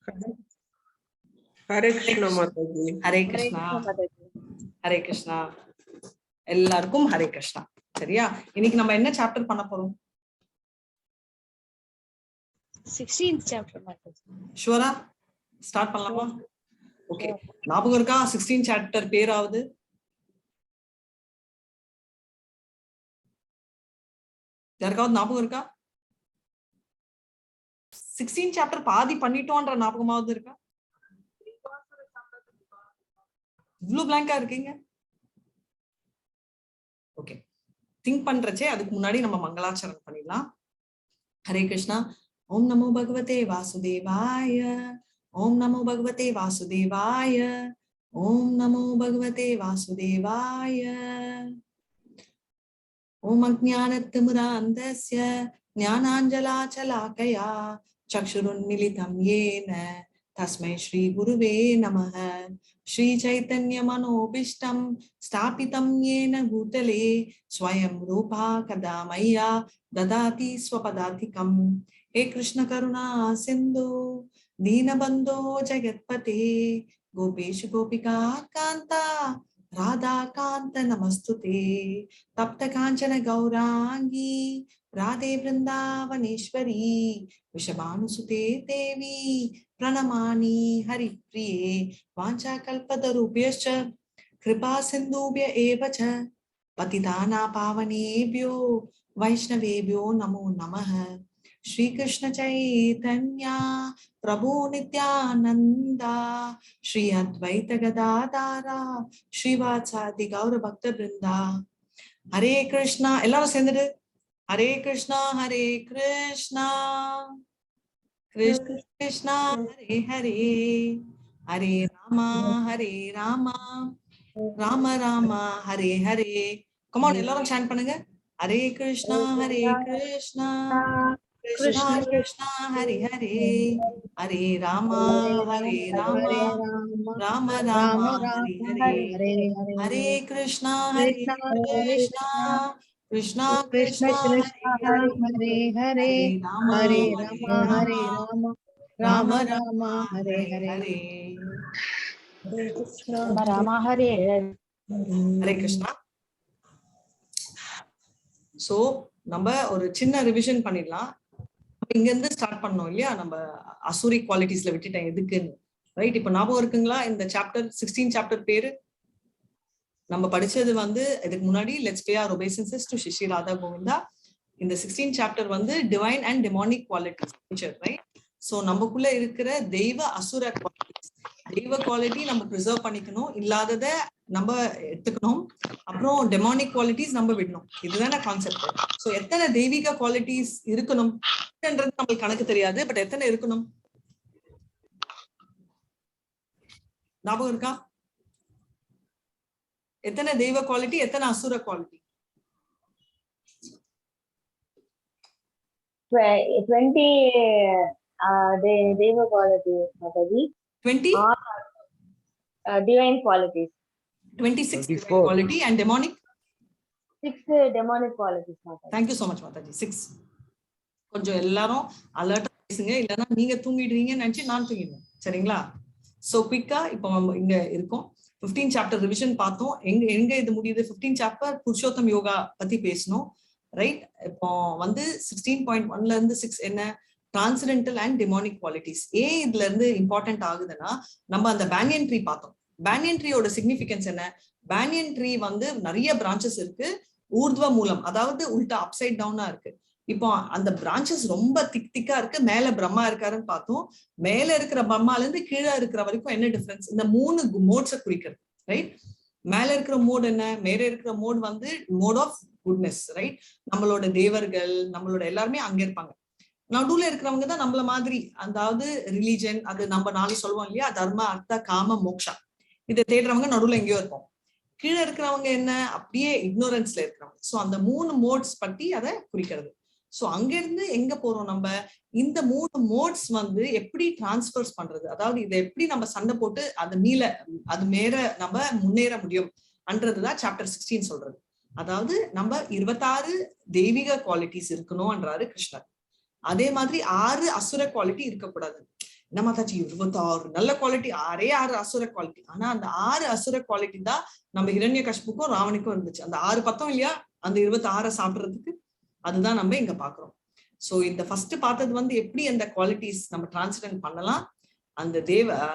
Hare Krishna Mataji. Hare Krishna. Hare Krishna. எல்லாருக்கும் ஹரே கிருஷ்ணா. சரியா? இன்னைக்கு நம்ம என்ன சாப்டர் பண்ண போறோம்? 16th chapter Mataji. ஷூரா? ஸ்டார்ட் பண்ணலாமா? ஓகே. ஞாபகம் இருக்கா 16 சாப்டர் பேராவது? யாருக்காவது ஞாபகம் இருக்கா? 16 சாப்டர் பாதி பண்ணிட்டோம்ன்ற ஞாபகமாவது இருக்கா? இவ்வளவு பிளாங்கா இருக்கீங்க? ஓகே, திங்க் பண்றச்சே அதுக்கு முன்னாடி நம்ம மங்களாச்சரணம் பண்ணிடலாம். ஹரே கிருஷ்ணா. ஓம் நமோ பகவதே வாசுதேவாய. ஓம் நமோ பகவதே வாசுதேவாய. ஓம் நமோ பகவதே வாசுதேவாய. ஓம் அஜ்ஞானத்திமிராந்தஸ்ய ஞானாஞ்சலாச்சலாகயா சக்ஷுருன்மிலிதம் येन तस्मै श्री गुरुवे नमः. श्री चैतन्य मनोभीष्टं स्थापितं येन भूतले स्वयं रूपा कदा मह्या ददाति स्वपदाधिकं. हे कृष्ण करुणा सिन्धु दीनबन्धो जगत्पते गोपेषु गोपिका कान्ता राधा कान्त नमस्तुते. तप्त कांचन गौरांगी राधे वृंदावनेश्वरी विषभानुसुते देवी प्रणमामि हरिप्रिये. वाञ्छाकल्पतरुभ्यश्च कृपा सिन्धुभ्य एव च पतितानां पावनेभ्यो वैष्णवेभ्यो नमो नमः. श्री कृष्ण चैतन्य प्रभु नित्यानंदा श्री अद्वैत गदाधारा श्रीवासादि गौर भक्त वृंदा. हरे कृष्णा. எல்லாரும் சேர்ந்துட்டு हरे कृष्णा हरे कृष्णा कृष्ण कृष्णा हरे हरे हरे रामा राम राम हरे हरे. come on எல்லாரும் chant பண்ணுங்க. हरे कृष्णा कृष्णा कृष्णा हरे हरे हरे राम राम राम हरे हरे हरे कृष्णा कृष्णा कृष्णा कृष्णा हरे हरे हरे राम राम राम हरे हरे राम हरे हरे कृष्णा. சோ நம்ம ஒரு சின்ன ரிவிஷன் பண்ணிடலாம். இங்க இருந்து ஸ்டார்ட் பண்ணோம் இல்லையா? நம்ம அசூரி குவாலிட்டிஸ்ல விட்டுட்டேன் எதுக்குன்னு. ரைட், இப்ப ஞாபகம் இருக்குங்களா? இந்த சாப்டர் 16 சாப்டர் பேரு நம்ம படிச்சது வந்து இதுக்கு முன்னாடி let's pay our obeisance to Shishi Radha Govinda. இந்த 16 சாப்டர் வந்து divine and demonic qualities, right? So நமக்குள்ள இருக்கிற தெய்வ அசுர குவாலிட்டிஸ், தெய்வ குவாலிட்டி நம்ம ப்ரிசர்வ் பண்ணிக்கணும், இல்லாததை நம்ம எடுத்துக்கணும். அப்புறம் டெமானிக் குவாலிட்டிஸ் நம்ம விடணும். இதுதானே கான்செப்ட். சோ எத்தனை தெய்வீக குவாலிட்டிஸ் இருக்கணும் நம்மளுக்கு கணக்கு தெரியாது, பட் எத்தனை இருக்கணும் ஞாபகம் இருக்கா? எத்தனை தெய்வ குவாலிட்டி, எத்தனை அசுர quality? 20 deva qualities, Mataji. 20 divine qualities. 26 divine quality and demonic 6 demonic qualities, Mataji. Thank you so much, Mataji. 6. கொஞ்சம் எல்லாரும் அலர்ட்டா பேசுங்க, இல்லனா நீங்க தூங்கிடுவீங்கன்னு நினைச்சு நான் தூங்கிடுவேன். சரிங்களா? சோ குயிக்கா இப்போ இங்க இருக்கோம். 15 சாப்டர் ரிவிஷன் பார்த்தோம். எங்க இது முடியுது? 15 சாப்டர் புருஷோத்தம் யோகா பத்தி பேசணும், ரைட்? இப்போ வந்து 16.1ல இருந்து 6 என்ன? Transcendental and demonic qualities. ஏன் இதுல இருந்து இம்பார்ட்டன்ட் ஆகுதுன்னா, நம்ம அந்த பேனியன் ட்ரீ பார்த்தோம். பேனியன் ட்ரீயோட சிக்னிபிகன்ஸ் என்ன? பேனியன் ட்ரீ வந்து நிறைய பிரான்ச்சஸ் இருக்கு. ஊர்த்வ மூலம், அதாவது உல்டா அப்சைட் டவுனா இருக்கு. இப்போ அந்த பிரான்ச்சஸ் ரொம்ப திக்கா இருக்கு. மேல பிரம்மா இருக்காருன்னு பார்த்தோம். மேல இருக்கிற பிரம்மால இருந்து கீழே இருக்கிற வரைக்கும் என்ன டிஃபரன்ஸ்? இந்த 3 மோட்ஸை குறிக்கிறது, ரைட்? மேல இருக்கிற மோட் என்ன? மேல இருக்கிற மோட் வந்து மோட் ஆஃப் குட்னஸ், ரைட்? நம்மளோட தேவர்கள், நம்மளோட எல்லாருமே அங்க இருப்பாங்க. நடுவுல இருக்கிறவங்க தான் நம்மள மாதிரி, அதாவது ரிலீஜன், அது நம்ம நாளைக்கு சொல்லுவோம் இல்லையா, தர்ம அர்த்த காம மோக்ஷா, இதை தேடுறவங்க நடுவுல எங்கேயோ இருப்போம். கீழே இருக்கிறவங்க என்ன? அப்படியே இக்னோரன்ஸ்ல இருக்கிறவங்க. சோ அந்த 3 மோட்ஸ் பத்தி அதை குறிக்கிறது. சோ அங்க இருந்து எங்க போறோம் நம்ம? இந்த 3 மோட்ஸ் வந்து எப்படி டிரான்ஸ்பர்ஸ் பண்றது, அதாவது இதை எப்படி நம்ம சண்டை போட்டு அது மேல நம்ம முன்னேற முடியும் என்றதுதான் சாப்டர் 16 சொல்றது. அதாவது நம்ம 26 தெய்வீக குவாலிட்டிஸ் இருக்கணும்ன்றாரு கிருஷ்ணர். அதே மாதிரி 6 அசுர குவாலிட்டி இருக்கக்கூடாது. என்ன மாதாஜி 26 நல்ல குவாலிட்டி, 6 அசுர குவாலிட்டி. ஆனா அந்த 6 அசுர குவாலிட்டி தான் நம்ம ஹிரண்யகசிபுக்கும் ராவனுக்கும் இருந்துச்சு. அந்த 6 பத்தம் இல்லையா அந்த 26 சாப்பிடுறதுக்கு, அதுதான் நம்ம இங்க பாக்குறோம். சோ இந்த ஃபர்ஸ்ட் பார்த்தது வந்து எப்படி அந்த குவாலிட்டிஸ் நம்ம டிரான்ஸ்டன்ட் பண்ணலாம், அந்த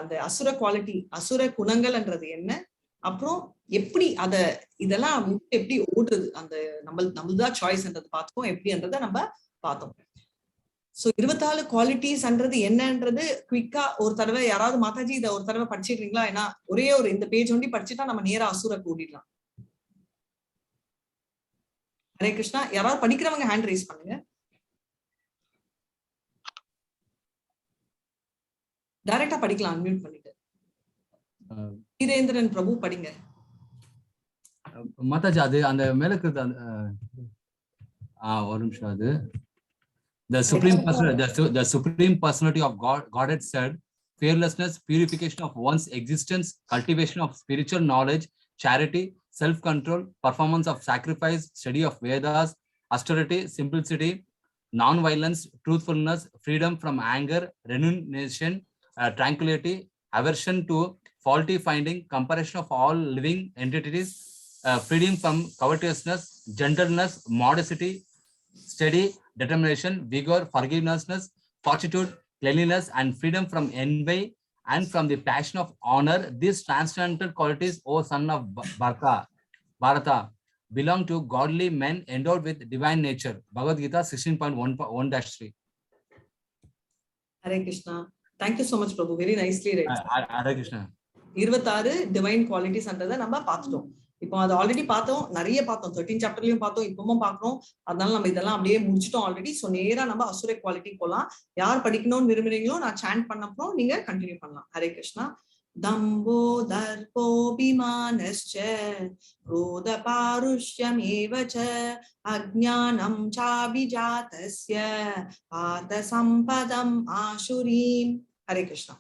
அந்த அசுர குவாலிட்டி, அசுர குணங்கள்ன்றது என்ன, அப்புறம் எப்படி இதெல்லாம் எப்படி ஓடுறது, அந்த நம்மள்தான் சாய்ஸ்ன்றது பார்த்தோம், எப்படின்றத நம்ம பார்த்தோம். சோ 24 குவாலிட்டிஸ்ன்றது என்னன்றது குவிக்கா ஒரு தடவை யாராவது மாதாஜி இதை ஒரு தடவை படிச்சிடுறீங்களா? ஏன்னா ஒரே ஒரு இந்த பேஜ் ஒண்டி படிச்சுட்டா நம்ம நேரா அசுர கூடிடலாம். ஹரே கிருஷ்ணா. யாராவது படிக்கிறவங்க ஹேண்ட் ரைஸ் பண்ணுங்க. டைரக்டா படிக்கலாம், அன்மியூட் பண்ணிட்டு. வீரேந்திரன் பிரபு படிங்க. மாதாஜி அது அந்த மேல இருக்கிறது ஒரு நிமிஷம். அது the supreme personality of Godhead said, fearlessness, purification of one's existence, cultivation of spiritual knowledge, charity, self-control, performance of sacrifice, study of Vedas, austerity, simplicity, non-violence, truthfulness, freedom from anger, renunciation, tranquility, aversion to faulty finding, comparison of all living entities, freedom from covetousness, gentleness, modesty, steady, determination, vigor, forgiveness, fortitude, cleanliness, and freedom from envy and from the passion of honor. These transcendental qualities, O son of Bharata, belong to godly men endowed with divine nature. Bhagavad Gita 16.1-3. Hare Krishna. Thank you so much, Prabhu. Very nicely read. Hare Krishna. 26 divine குவாலிட்டிஸ்ன்றதை நம்ம பார்த்துட்டோம். இப்போ அதை already பார்த்தோம், நிறைய பார்த்தோம், 13 சாப்டர்லயும் பார்த்தோம், இப்பவும் பாக்குறோம். அதனால நம்ம இதெல்லாம் அப்படியே முடிச்சிட்டோம் ஆல்ரெடி. சோ நேரா நம்ம அசுர குவாலிட்டி போலாம். யார் படிக்கணும்னு விரும்புறீங்களோ நான் சாண்ட் பண்ணப்போ நீங்க கண்டினியூ பண்ணலாம். ஹரே கிருஷ்ணா. தம்போ தர்போபிமானஸ்ச க்ரோத பாருஷ்யமேவச அஜ்ஞானம் சாபிஜாதஸ்ய பார்த்த சம்பதம் ஆசுரீம். ஹரே கிருஷ்ணா.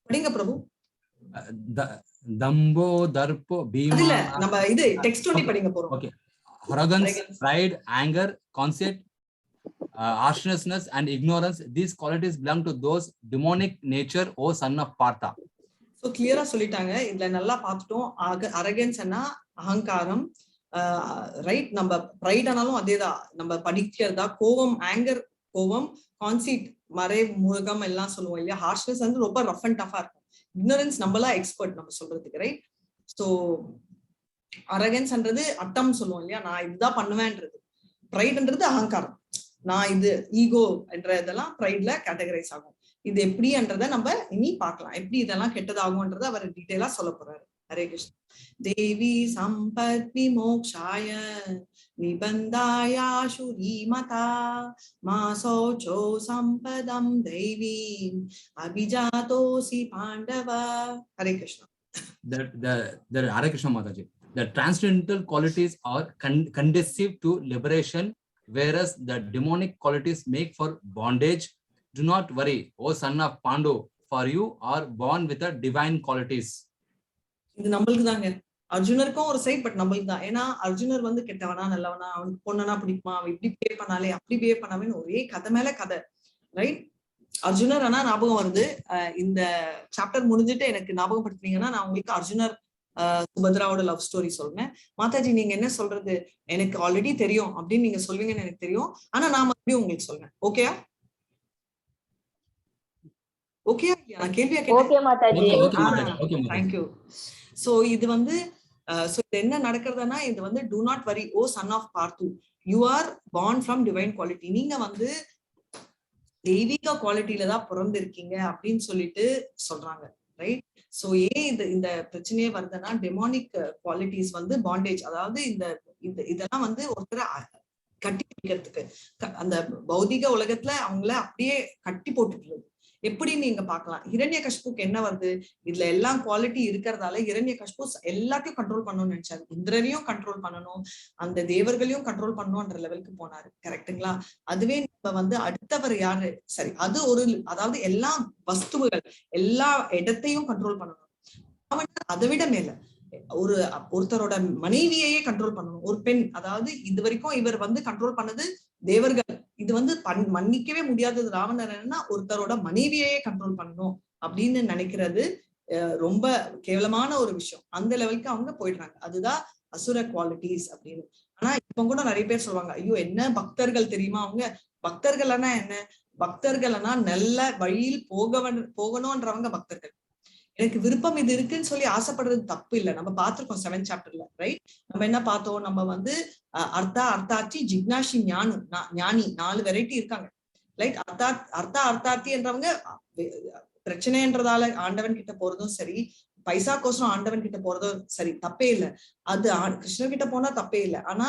படிங்க பிரபு. தம்போ தர்போ பீமா, இல்ல நம்ம இது டெக்ஸ்ட் ஒன்லி படிங்க போறோம். Okay. Arrogance, pride, anger, conceit, harshness and ignorance, these qualities belong to those demonic nature, O son of Partha. So கிளியரா சொல்லிட்டாங்க. இதுல நல்லா பார்த்துட்டோம். அரகன்ஸ்னா அகங்காரம், ரைட். நம்ம பிரைட்னாலும் அதேதான், நம்ம படிக்கிறதா. கோவம், ஆங்கர், கோவம், கான்சீட், மறைமுகம் எல்லாம் சொல்லுவோம் இல்லையா. ஹார்ஷ்னஸ் வந்து ரொம்ப ரஃப் அண்ட் டஃபா இருக்கும். இக்னோரன்ஸ் நம்மளா எக்ஸ்பர்ட் நம்ம சொல்றதுக்கு, ரைட். சோ அரகன்ஸ்ன்றது அட்டம் சொல்லுவோம் இல்லையா, நான் இதுதான் பண்ணுவேன்றது. ப்ரைட்ன்றது அகங்காரம், நான் இது ஈகோ என்ற இதெல்லாம் ப்ரைட்ல கேட்டகரைஸ் ஆகும். இது எப்படின்றத நம்ம இனி பார்க்கலாம், எப்படி இதெல்லாம் கெட்டதாகும்ன்றத அவர் டீடைலா சொல்ல போறாரு. ஹரே கிருஷ்ணா. தேவி Sampath விமோக்ஷாய நிபந்தாயாஷு ரீமதா மாசோச்சோ சம்பதம் தெய்வீ அபிஜாதோசி Pandava. Hare Krishna. Hare Krishna Mataji. The transcendental qualities are conducive to liberation, whereas the demonic qualities make for bondage. Do not worry, O son of Pandu, for you are born with the divine qualities. இது நம்மளுக்கு தாங்க. அர்ஜுனருக்கும் ஒரு side, but நம்மளுக்கு தான். ஏன்னா அர்ஜுனர் வந்து கெட்டவனா நல்லவனா, அவனுக்கு பொண்ணனா பிடிக்குமா, அவன் இப்படி பிஹேவ் பண்ணாலே அப்படி பிஹேவ் பண்ணாமேன்னு ஒரே கதை மேல கதை, ரைட். அர்ஜுனர் ஆனா ஞாபகம் வருது. இந்த சாப்டர் முடிஞ்சுட்டு எனக்கு ஞாபகப்படுத்தினீங்கன்னா நான் உங்களுக்கு அர்ஜுனர் சுபத்ராவோட லவ் ஸ்டோரி சொல்றேன். மாதாஜி நீங்க என்ன சொல்றது, எனக்கு ஆல்ரெடி தெரியும் அப்படின்னு நீங்க சொல்வீங்கன்னு எனக்கு தெரியும், ஆனா நான் மறுபடியும் உங்களுக்கு சொல்றேன். ஓகேயா? ஓகேயா? நான் கேள்வியா கேட்டேன். தேங்க்யூ. சோ இது வந்து என்ன நடக்கிறதுனா, இது வந்து do not worry, O son of Parthu, you are born from divine quality. நீங்க வந்து தெய்வீக குவாலிட்டியில தான் பிறந்திருக்கீங்க அப்படின்னு சொல்லிட்டு சொல்றாங்க, ரைட். சோ இந்த பிரச்சனையே வருதுன்னா, டெமானிக் குவாலிட்டிஸ் வந்து பாண்டேஜ், அதாவது இதெல்லாம் வந்து ஒருத்தரை கட்டி பிடிக்கிறதுக்கு, அந்த பௌதிக உலகத்துல அவங்கள அப்படியே கட்டி போட்டுக்கிறது. எப்படி நீங்க பாக்கலாம், ஹிரண்யகசிபுக்கு என்ன வருது, இதுல எல்லாம் குவாலிட்டி இருக்கிறதால ஹிரண்யகசிபு எல்லாத்தையும் கண்ட்ரோல் பண்ணணும்னு நினைச்சாரு. இந்திரனையும் கண்ட்ரோல் பண்ணணும், அந்த தேவர்களையும் கண்ட்ரோல் பண்ணணும்ன்ற லெவலுக்கு போனாரு, கரெக்டுங்களா? அதுவே நம்ம வந்து அடுத்தவர் யாரு, சரி அது ஒரு, அதாவது எல்லா வஸ்துகள் எல்லா இடத்தையும் கண்ட்ரோல் பண்ணணும். அவன் அதை விட மேல ஒருத்தரோட மனைவியையே கண்ட்ரோல் பண்ணணும், ஒரு பெண். அதாவது இது வரைக்கும் இவர் வந்து கண்ட்ரோல் பண்ணது தேவர்கள் இது வந்து மன்னிக்கவே முடியாதது. ராவணர் என்னன்னா ஒருத்தரோட மனைவியையே கண்ட்ரோல் பண்ணணும் அப்படின்னு நினைக்கிறது ரொம்ப கேவலமான ஒரு விஷயம். அந்த லெவலுக்கு அவங்க போயிடுறாங்க. அதுதான் அசுர குவாலிட்டிஸ் அப்படின்னு. ஆனா இப்ப கூட நிறைய பேர் சொல்லுவாங்க, ஐயோ என்ன பக்தர்கள் தெரியுமா அவங்க, பக்தர்கள்னா என்ன, பக்தர்கள்னா நல்ல வழியில் போகணும்ன்றவங்க பக்தர்கள். எனக்கு விருப்பம் இது இருக்குன்னு சொல்லி ஆசைப்படுறது தப்பு இல்லை. நம்ம பார்த்திருக்கோம் 7th சாப்டர்ல, ரைட்? நம்ம என்ன பார்த்தோம், நம்ம வந்து அர்த்தாச்சி ஜிக்னாஷி ஞானி 4 வெரைட்டி இருக்காங்க, ரைட்? அர்த்தார்த்தி என்றவங்க பிரச்சனைன்றதால ஆண்டவன் கிட்ட போறதும் சரி, பைசா கோசம் ஆண்டவன் கிட்ட போறதும் சரி, தப்பே இல்லை. அது கிருஷ்ணர் கிட்ட போனா தப்பே இல்லை. ஆனா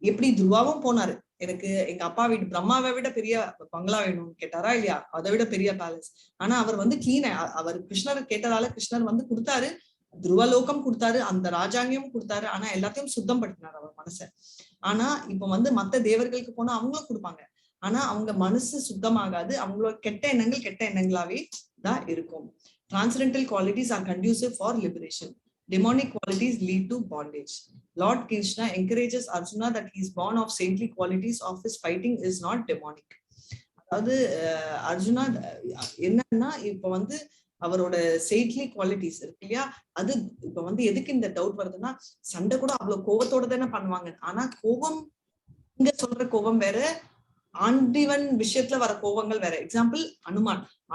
எப்படி துருவாவும் போனாரு, எனக்கு எங்க அப்பா வீடு பிரம்மாவை விட பெரிய பங்களா வேணும்னு கேட்டாரா இல்லையா, அதை விட பெரிய பேலஸ். ஆனா அவர் வந்து கிளீன், அவர் கிருஷ்ணர் கேட்டதால கிருஷ்ணர் வந்து கொடுத்தாரு, துருவலோகம் கொடுத்தாரு, அந்த ராஜாங்கியம் கொடுத்தாரு. ஆனா எல்லாத்தையும் சுத்தம் படுத்தினார் அவர் மனசை. ஆனா இப்ப வந்து மத்த தேவர்களுக்கு போனா அவங்களும் கொடுப்பாங்க, ஆனா அவங்க மனசு சுத்தமாகாது, அவங்களோட கெட்ட எண்ணங்களாவே தான் இருக்கும். Transcendental qualities are conducive for liberation. Demonic qualities lead to bondage. Lord Krishna encourages Arjuna that he is born of saintly qualities, of his fighting is not demonic. அதாவது அர்ஜுனா என்னன்னா இப்ப வந்து அவரோட saintly qualities இருக்கு இல்லையா, அது இப்ப வந்து எதுக்கு இந்த டவுட் வருதுன்னா, சண்டை கூட அவ்வளவு கோபத்தோட தானே பண்ணுவாங்க. ஆனா கோபம், இங்க சொல்ற கோபம் வேற, ஆண்டிவன் விஷயத்துல வர கோபங்கள் வேற. எக்ஸாம்பிள்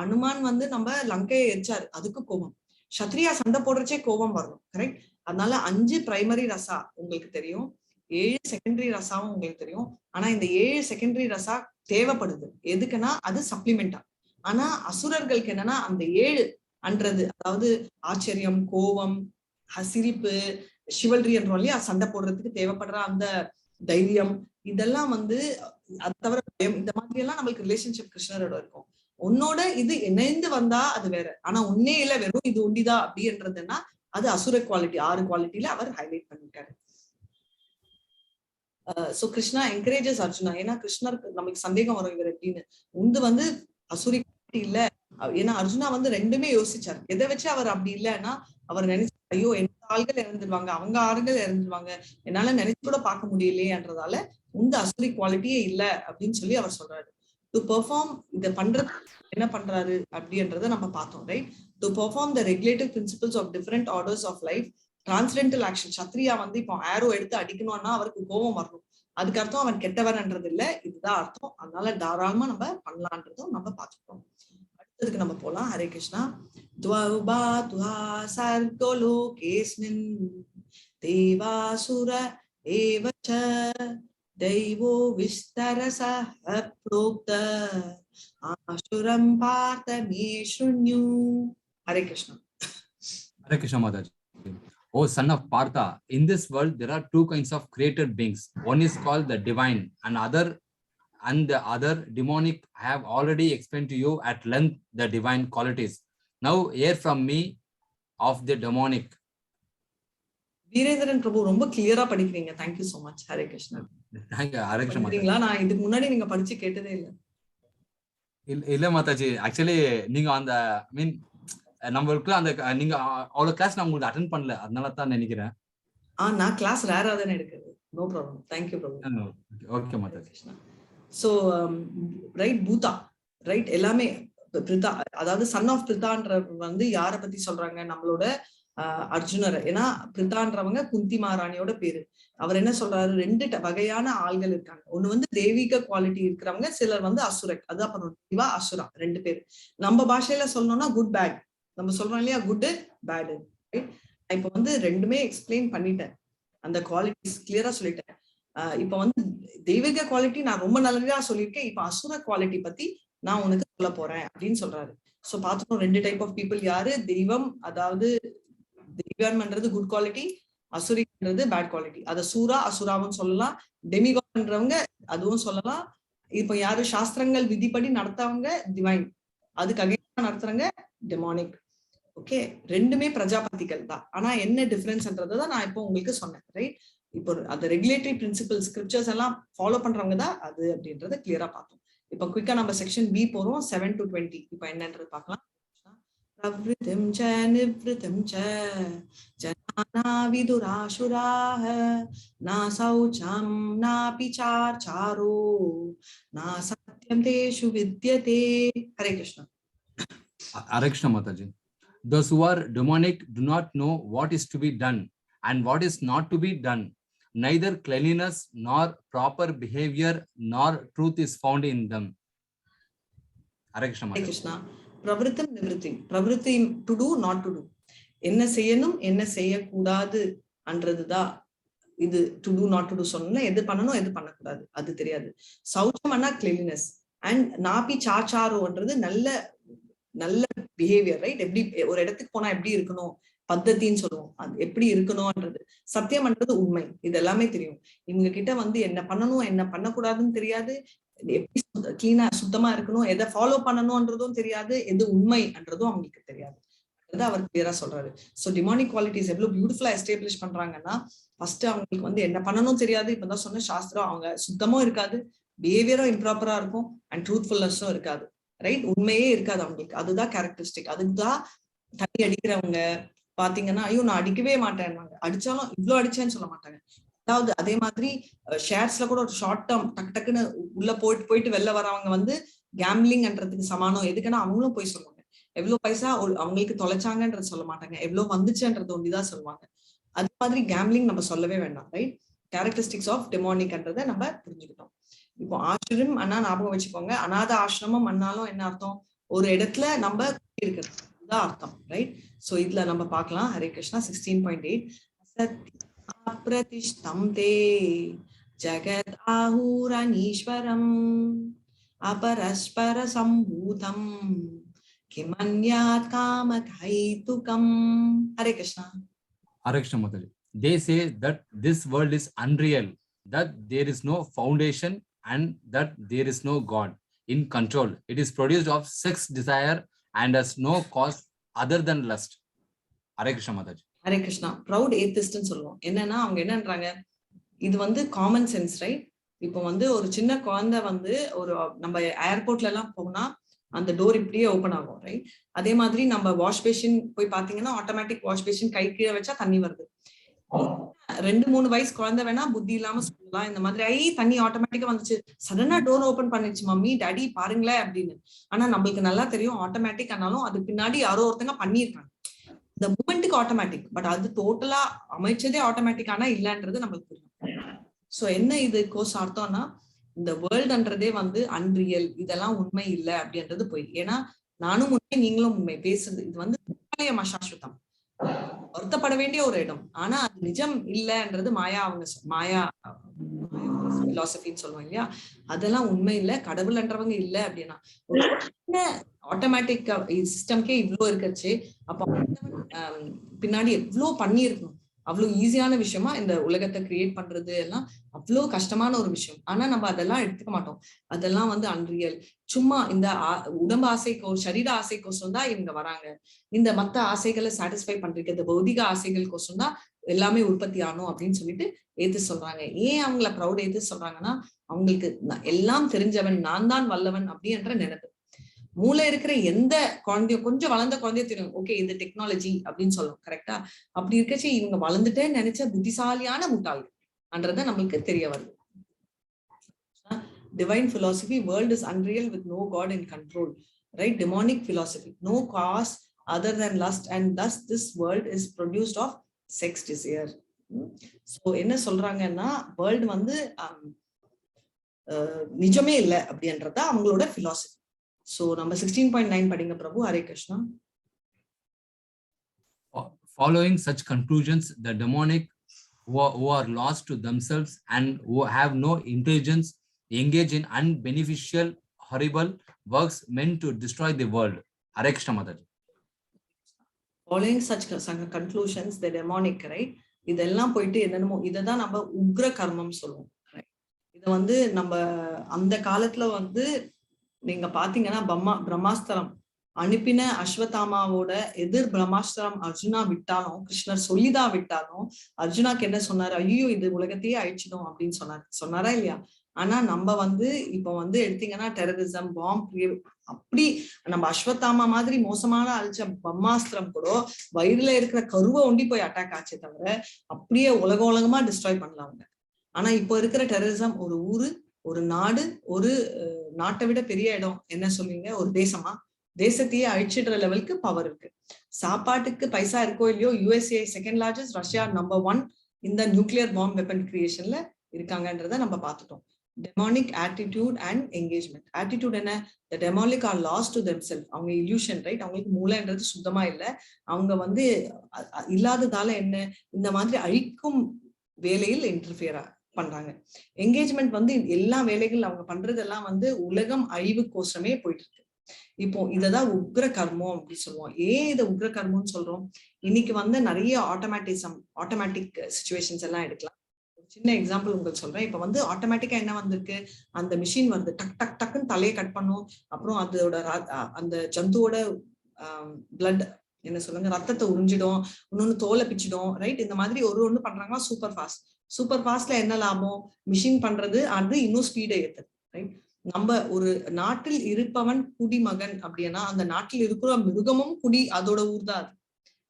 அனுமான் வந்து நம்ம லங்கையை எரிச்சாரு, அதுக்கு கோபம். சத்ரியா சண்டை போடுறச்சே கோபம் வரணும், கரெக்ட்? அதனால 5 பிரைமரி ரசா உங்களுக்கு தெரியும், 7 செகண்டரி ரசாவும் உங்களுக்கு தெரியும். ஆனா இந்த 7 செகண்டரி ரசா தேவைப்படுது எதுக்குன்னா அது சப்ளிமெண்டா. ஆனா அசுரர்களுக்கு என்னன்னா அந்த 7 அன்றது, அதாவது ஆச்சரியம், கோபம், சிரிப்பு, சிவல்ரி என்றோம் இல்லையா, சண்டை போடுறதுக்கு தேவைப்படுற அந்த தைரியம், இதெல்லாம் வந்து அது தவிர இந்த மாதிரி எல்லாம் நம்மளுக்கு ரிலேஷன்ஷிப் கிருஷ்ணரோட இருக்கும். உன்னோட இது இணைந்து வந்தா அது வேற. ஆனா உன்னே இல்ல, வெறும் இது ஒண்டிதா அப்படின்றதுன்னா அது அசுர குவாலிட்டி. 6 குவாலிட்டியில அவர் ஹைலைட் பண்ணிருக்காரு. So Krishna encourages Arjuna. ஏன்னா கிருஷ்ணருக்கு நமக்கு சந்தேகம் வரும், இவர் எப்படின்னு. உந்து வந்து அசுரி குவாலிட்டி இல்ல. ஏன்னா அர்ஜுனா வந்து ரெண்டுமே யோசிச்சார். எதை வச்சு அவர் அப்படி இல்லைன்னா, அவர் நினைச்சு ஐயோ எந்த ஆள்கள் இறந்துருவாங்க, அவங்க ஆளுகள் இறந்துருவாங்க, என்னால நினைச்சு கூட பார்க்க முடியலையேன்றதால உந்து அசுரி குவாலிட்டியே இல்ல அப்படின்னு சொல்லி அவர் சொல்றாரு. டு பெர்ஃபார்ம் இதை பண்றது என்ன பண்றாரு அப்படின்றத நம்ம பார்த்தோம், right? To perform the regulative principles of different orders of life, transcendental action. Kshatriya வந்து இப்போ ஆரோ எடுத்து அடிக்கணும்னா அவருக்கு கோபம் வரணும், அதுக்கு அர்த்தம் அவன் கெட்டவன்ன்றது இல்ல, இதுதான் அர்த்தம். அதனால தாராளமா நம்ம பண்ணலான்றதும் நம்ம பார்த்துட்டோம். அடுத்ததுக்கு நம்ம போலாம். ஹரே கிருஷ்ணா. துவா துவா சர்கோலோகேஸ்மின் தேவாசுர ஏவச दैवो विस्तरसः प्रोक्त आशुरं पार्थ मे शृण्यु. Hare Krishna. Hare Krishna Mataji. Oh son of Partha, in this world there are 2 kinds of created beings. One is called the divine and the other demonic. I have already explained to you at length the divine qualities. Now hear from me of the demonic. Veerendran பிரபு ரொம்ப கிளியரா படிக்கிறீங்க. Thank you so much. Hare Krishna. Hare Krishna Mataji. நான் இதுக்கு முன்னாடி நீங்க படிச்சு கேட்டதே இல்ல. இல்ல மாதாஜி, ஆக்சுவலி நீங்க அந்த மீன் நம்மளுக்குள்ள அந்த நீங்க அவ்வளவு கிளாஸ் நான் உங்களுக்கு அட்டெண்ட் பண்ணல, அதனால தான் நினைக்கிறேன். நான் கிளாஸ் ரேரா தான் எடுக்கிறது. No problem. Thank you Prabhu. Okay Mataji. So right, பூதா ரைட், எல்லாமே பிரிதா, அதாவது சன் ஆஃப் பிரிதான்ற வந்து யார பத்தி சொல்றாங்க, நம்மளோட அர்ஜுனர். ஏன்னா பிரிதான்றவங்க குந்தி மகாராணியோட பேரு. அவர் என்ன சொல்றாரு, 2 வகையான ஆள்கள் இருக்காங்க. ஒண்ணு வந்து தெய்வீக குவாலிட்டி இருக்கிறவங்க, சிலர் வந்து அசுரக். அதான் பண்ணணும், திவா அசுரா 2 பேர். நம்ம பாஷையில சொல்லணும்னா குட் பேட், நம்ம சொல்றோம் இல்லையா, குட் பேட். இப்ப வந்து ரெண்டுமே எக்ஸ்பிளைன் பண்ணிட்டேன், அந்த குவாலிட்டிஸ் கிளியரா சொல்லிட்டேன். இப்ப வந்து தெய்வீக குவாலிட்டி நான் ரொம்ப நல்லதா சொல்லியிருக்கேன். இப்ப அசுர குவாலிட்டி பத்தி நான் உனக்கு சொல்ல போறேன் அப்படின்னு சொல்றாரு. சோ பாத்துக்கணும் 2 டைப் ஆஃப் பீப்புள் யாரு. தெய்வம், அதாவது தெய்வம்ன்றது குட் குவாலிட்டி, அசுரின்றது பேட் குவாலிட்டி. அத சூரா அசுராவும் சொல்லலாம், டெமிகாட்ன்றவங்க அதுவும் சொல்லலாம். இப்ப யாரு சாஸ்திரங்கள் விதிப்படி நடத்தவங்க டிவைன், அதுக்கு அகைன்ஸ்டா நடத்துறவங்க டெமானிக். ஓகே, ரெண்டுமே பிரஜாபதிகள் தான். ஆனா என்ன டிஃபரன்ஸ்ன்றதான் நான் இப்போ உங்களுக்கு சொன்னேன், ரைட்? இப்போ அந்த ரெகுலேட்டரி பிரின்சிபல் ஸ்கிரிப்சர்ஸ் எல்லாம் ஃபாலோ பண்றவங்க தான் அது அப்படின்றத கிளியரா பார்த்தோம். இப்ப குயிக்கா நம்ம செக்ஷன் பி போறோம், 7 to 20. இப்ப என்னன்றது பார்க்கலாம். प्रवृत्तिं च निवृत्तिं च जनाना विदुरासुराः न शौचं नापि चार्चारो न सत्यं तेषु विद्यते. हरे Krishna. Hare Krishna Mataji. Those who are demonic do not know what is to be done and what is not to be done. Neither cleanliness nor proper behavior nor truth is found in them. Hare Krishna Mataji. Hare Krishna. Pravrittim nivrittim. Pravrittim to do, not to do. என்ன செய்யணும் என்ன செய்யக்கூடாது அன்றதுதான் இது to do not to do சொன்னா எது பண்ணணும் எது பண்ணக்கூடாது அது தெரியாது. சௌச்சம்னா கிளீனினஸ் அண்ட் நாபி சாச்சாரோன்றது நல்ல நல்ல பிஹேவியர், ரைட்? எப்படி ஒரு இடத்துக்கு போனா எப்படி இருக்கணும் பத்தத்தின்னு சொல்லுவோம், அது எப்படி இருக்கணும்ன்றது. சத்தியம்ன்றது உண்மை, இது எல்லாமே தெரியும். இவங்க கிட்ட வந்து என்ன பண்ணணும் என்ன பண்ணக்கூடாதுன்னு தெரியாது, எப்படி கிளீனா சுத்தமா இருக்கணும், எதை ஃபாலோ பண்ணணும்ன்றதும் தெரியாது, எது உண்மைன்றதும் அவங்களுக்கு தெரியாது. அதுதான் அவர் கிளியரா சொல்றாரு. சோ டிமானிக் குவாலிட்டிஸ் எவ்வளவு பியூட்டிஃபுல்லா எஸ்டாப்ளிஷ் பண்றாங்கன்னா, ஃபர்ஸ்ட் அவங்களுக்கு வந்து என்ன பண்ணணும் தெரியாது. இப்பதான் சொன்ன சாஸ்திரம் அவங்க சுத்தமும் இருக்காது, பிஹேவியரும் இம்ப்ராப்பரா இருக்கும், அண்ட் ட்ரூத்ஃபுல்னஸும் இருக்காது, ரைட்? உண்மையே இருக்காது அவங்களுக்கு. அதுதான் கேரக்டரிஸ்டிக். அதுக்குதான் தண்ணி அடிக்கிறவங்க பாத்தீங்கன்னா, ஐயோ நான் அடிக்கவே மாட்டேன், அடிச்சாலும் இவ்வளவு அடிச்சேன்னு சொல்ல மாட்டாங்க. அதாவது அதே மாதிரி ஷேர்ஸ்ல கூட ஒரு ஷார்ட் டேர்ம் டக்கு டக்குன்னு உள்ள போயிட்டு வெளில வரவங்க வந்து கேம்பிளிங்ன்றதுக்கு சமானம். எதுக்குன்னா அவங்களும் போய் சொல்லுவாங்க, எவ்வளவு பைசா அவங்களுக்கு தொலைச்சாங்கன்றது சொல்ல மாட்டாங்க, எவ்வளவு வந்துச்சுன்றது ஒண்டிதான் சொல்லுவாங்க. அது மாதிரி கேம்பிளிங் நம்ம சொல்லவே வேண்டாம், ரைட்? கேரக்டரிஸ்டிக்ஸ் ஆஃப் டெமானிக்ன்றதை நம்ம புரிஞ்சுக்கிட்டோம். இப்போ ஆசிரம் அண்ணா ஞாபகம் வச்சுக்கோங்க, அநாத ஆசிரமம் அண்ணாலும் என்ன அர்த்தம்? ஒரு இடத்துல நம்ம இருக்கிறது அர்த்தம், ரைட்? சோ இதுல நம்ம பார்க்கலாம். ஹரே கிருஷ்ணா. 16.8 அப்ரதிஷ்டம் தே ஜகத் ஆஹூரனீஸ்வரம் அபரஸ்பர சம்பூதம் கிமன்யாத் காமகைதுகம். Hare Krishna. Hare Krishna Mataji. They say that this world is unreal, that there is no foundation and that there is no God in control. It is produced of sex desire and has no cause other than lust. Hare Krishna Mataji. Hare Krishna. Proud ஏத்திஸ்ட்னு சொல்லுவோம். என்னன்னா அவங்க என்னன்றாங்க, இது வந்து common sense, right? இப்போ வந்து ஒரு சின்ன குழந்தை வந்து ஒரு நம்ம ஏர்போர்ட்ல எல்லாம் போனா அந்த டோர் இப்படியே ஓப்பன் ஆகும், ரைட்? அதே மாதிரி நம்ம வாஷ் பேஷன் போய் பாத்தீங்கன்னா ஆட்டோமேட்டிக் வாஷ் பேஷன் கை கீழே வச்சா தண்ணி வருது. 2-3 வயசு குழந்தை வேணா புத்தி இல்லாம சொல்லலாம், இந்த மாதிரி தண்ணி ஆட்டோமேட்டிக்கா வந்துச்சு, சடனா டோர் ஓபன் பண்ணிச்சு மம்மி டாடி பாருங்களேன் அப்படின்னு. ஆனா நம்மளுக்கு நல்லா தெரியும் ஆட்டோமேட்டிக் ஆனாலும் அது பின்னாடி யாரோ ஒருத்தங்க பண்ணியிருக்காங்க. இந்த மூமெண்ட்டுக்கு ஆட்டோமேட்டிக், பட் அது டோட்டலா அமைச்சதே ஆட்டோமேட்டிக் ஆனா இல்லன்றது நம்மளுக்கு தெரியும். சோ என்ன இது கோர்ஸ் அர்த்தம்னா, இந்த வேர்ல்டுன்றதே வந்து அன்ரியல், இதெல்லாம் உண்மை இல்லை அப்படின்றது போய். ஏன்னா நானும் உண்மை நீங்களும் உண்மை பேசுறது இது வந்து சாஸ்வதம், வருத்தப்பட வேண்டிய ஒரு இடம். ஆனா அது நிஜம் இல்லைன்றது மாயா, அவங்க மாயா பிலாசபின்னு சொல்லுவாங்க இல்லையா, அதெல்லாம் உண்மை இல்லை, கடவுள்ன்றவங்க இல்லை அப்படின்னா. ஆட்டோமேட்டிக் சிஸ்டம்கே இவ்வளவு இருக்கச்சு, அப்ப பின்னாடி எவ்வளவு பண்ணியிருக்கணும். அவ்வளவு ஈஸியான விஷயமா இந்த உலகத்தை கிரியேட் பண்றது எல்லாம் அவ்வளவு கஷ்டமான ஒரு விஷயம். ஆனா நம்ம அதெல்லாம் எடுத்துக்க மாட்டோம். அதெல்லாம் வந்து அன்ரியல், சும்மா இந்த உடம்பு ஆசைக்கோ சரீர ஆசைக்கோசம் தான் இவங்க வராங்க. இந்த மத்த ஆசைகளை சாட்டிஸ்ஃபை பண்றதுக்கு இந்த பௌதிக ஆசைகளுக்கோசம் தான் எல்லாமே உற்பத்தி ஆகணும் அப்படின்னு சொல்லிட்டு ஏத்து சொல்றாங்க. ஏன் அவங்கள ப்ரௌட் ஏத்து சொல்றாங்கன்னா, அவங்களுக்கு எல்லாம் தெரிஞ்சவன் நான் தான் வல்லவன் அப்படின்ற நினைப்பு. மூளை இருக்கிற எந்த குழந்தைய கொஞ்சம் வளர்ந்த குழந்தைய தெரியும், ஓகே இது டெக்னாலஜி அப்படின்னு சொல்லுவோம், கரெக்டா? அப்படி இருக்கச்சு இவங்க வளர்ந்துட்டே நினைச்ச புத்திசாலியான முட்டாள்கள் என்றதை நம்மளுக்கு தெரிய வருது. Divine philosophy, world is unreal with no God in control, right? Demonic philosophy, no cause other than lust, and thus this world is produced of sex desire. So என்ன சொல்றாங்கன்னா, வேர்ல்டு வந்து நிஜமே இல்லை அப்படின்றத அவங்களோட philosophy. So number 16.9 படிங்க பிரபு. Hare Krishna. Following such conclusions, the demonic who are lost to themselves and who have no intelligence engage in unbeneficial, horrible works meant to destroy the world. Hare Krishna Mataji. Following such conclusions, the demonic, right? இதெல்லாம் போயிட்டு என்னென்னமோ இததான் நம்ம உக்ர கர்மம் சொல்லுவோம். இதை வந்து நம்ம அந்த காலத்துல வந்து நீங்க பாத்தீங்கன்னா பிரம்மாஸ்திரம் அனுப்பின அஸ்வத்தாமாவோட எதிர் பிரம்மாஸ்திரம் அர்ஜுனா விட்டாலும், கிருஷ்ணர் சொல்லிதான் விட்டாலும், அர்ஜுனாக்கு என்ன சொன்னாரு? ஐயோ இது உலகத்தையே அழிச்சிடும் அப்படின்னு சொன்னாரா இல்லையா? ஆனா நம்ம வந்து இப்ப வந்து எடுத்தீங்கன்னா டெரரிசம், பாம்பு, அப்படி நம்ம அஸ்வத்தாமா மாதிரி மோசமான அழிச்ச பிரம்மாஸ்திரம் கூட வயிறுல இருக்கிற கருவை ஒண்டி போய் அட்டாக் ஆச்சே தவிர அப்படியே உலகமா டிஸ்ட்ராய் பண்ணலாம் அவங்க. ஆனா இப்போ இருக்கிற டெரரிசம் ஒரு ஊரு, ஒரு நாடு, ஒரு நாட்டை விட பெரிய இடம் என்ன சொல்லுவீங்க, ஒரு தேசமா, தேசத்தையே அழிச்சிடுற லெவலுக்கு பவர் இருக்கு. சாப்பாட்டுக்கு பைசா இருக்கோ இல்லையோ, USA second largest, Russia number 1 இந்த நியூக்ளியர் பாம்பு வெப்பன் கிரியேஷன்ல இருக்காங்கன்றத நம்ம பார்த்துட்டோம். Demonic attitude and engagement. Attitude என்ன, the demonic are lost to themselves. அவங்க illusion, ரைட்? அவங்களுக்கு மூளைன்றது சுத்தமா இல்லை. அவங்க வந்து இல்லாததால என்ன இந்த மாதிரி அழிக்கும் வேலையில் இன்டர்ஃபியர் பண்றாங்க. என்கேஜ்மெண்ட் வந்து எல்லா வேலைகள் அவங்க பண்றதெல்லாம் வந்து உலகம் அழிவுக்கோசமே போயிட்டு இருக்கு. இப்போ இததான் உக்ர கர்மம் அப்படி சொல்லுவோம். ஏன் இதை உக்ர கர்மம்னு சொல்றோம்? இன்னைக்கு வந்து நிறைய ஆட்டோமேட்டிக் சிச்சுவேஷன்ஸ் எல்லாம் எடுக்கலாம். சின்ன எக்ஸாம்பிள் உங்களுக்கு சொல்றேன். இப்ப வந்து ஆட்டோமேட்டிக்கா என்ன வந்திருக்கு, அந்த மிஷின் வந்து டக் டக் டக்குன்னு தலையை கட் பண்ணும், அப்புறம் அதோட அந்த ஜந்துவோட பிளட் என்ன சொல்லுங்க ரத்தத்தை உறிஞ்சிடும், இன்னொன்னு தோலை பிச்சிடும், ரைட்? இந்த மாதிரி ஒண்ணு பண்றாங்கன்னா சூப்பர் ஃபாஸ்ட்ல என்ன லாபம், மிஷின் பண்றது அது இன்னும் ஸ்பீடை ஏத்துது, ரைட்? நம்ம ஒரு நாட்டில் இருப்பவன் குடிமகன் அப்படின்னா அந்த நாட்டில் இருக்கிற மிருகமும் குடி அதோட ஊர் தான் அது,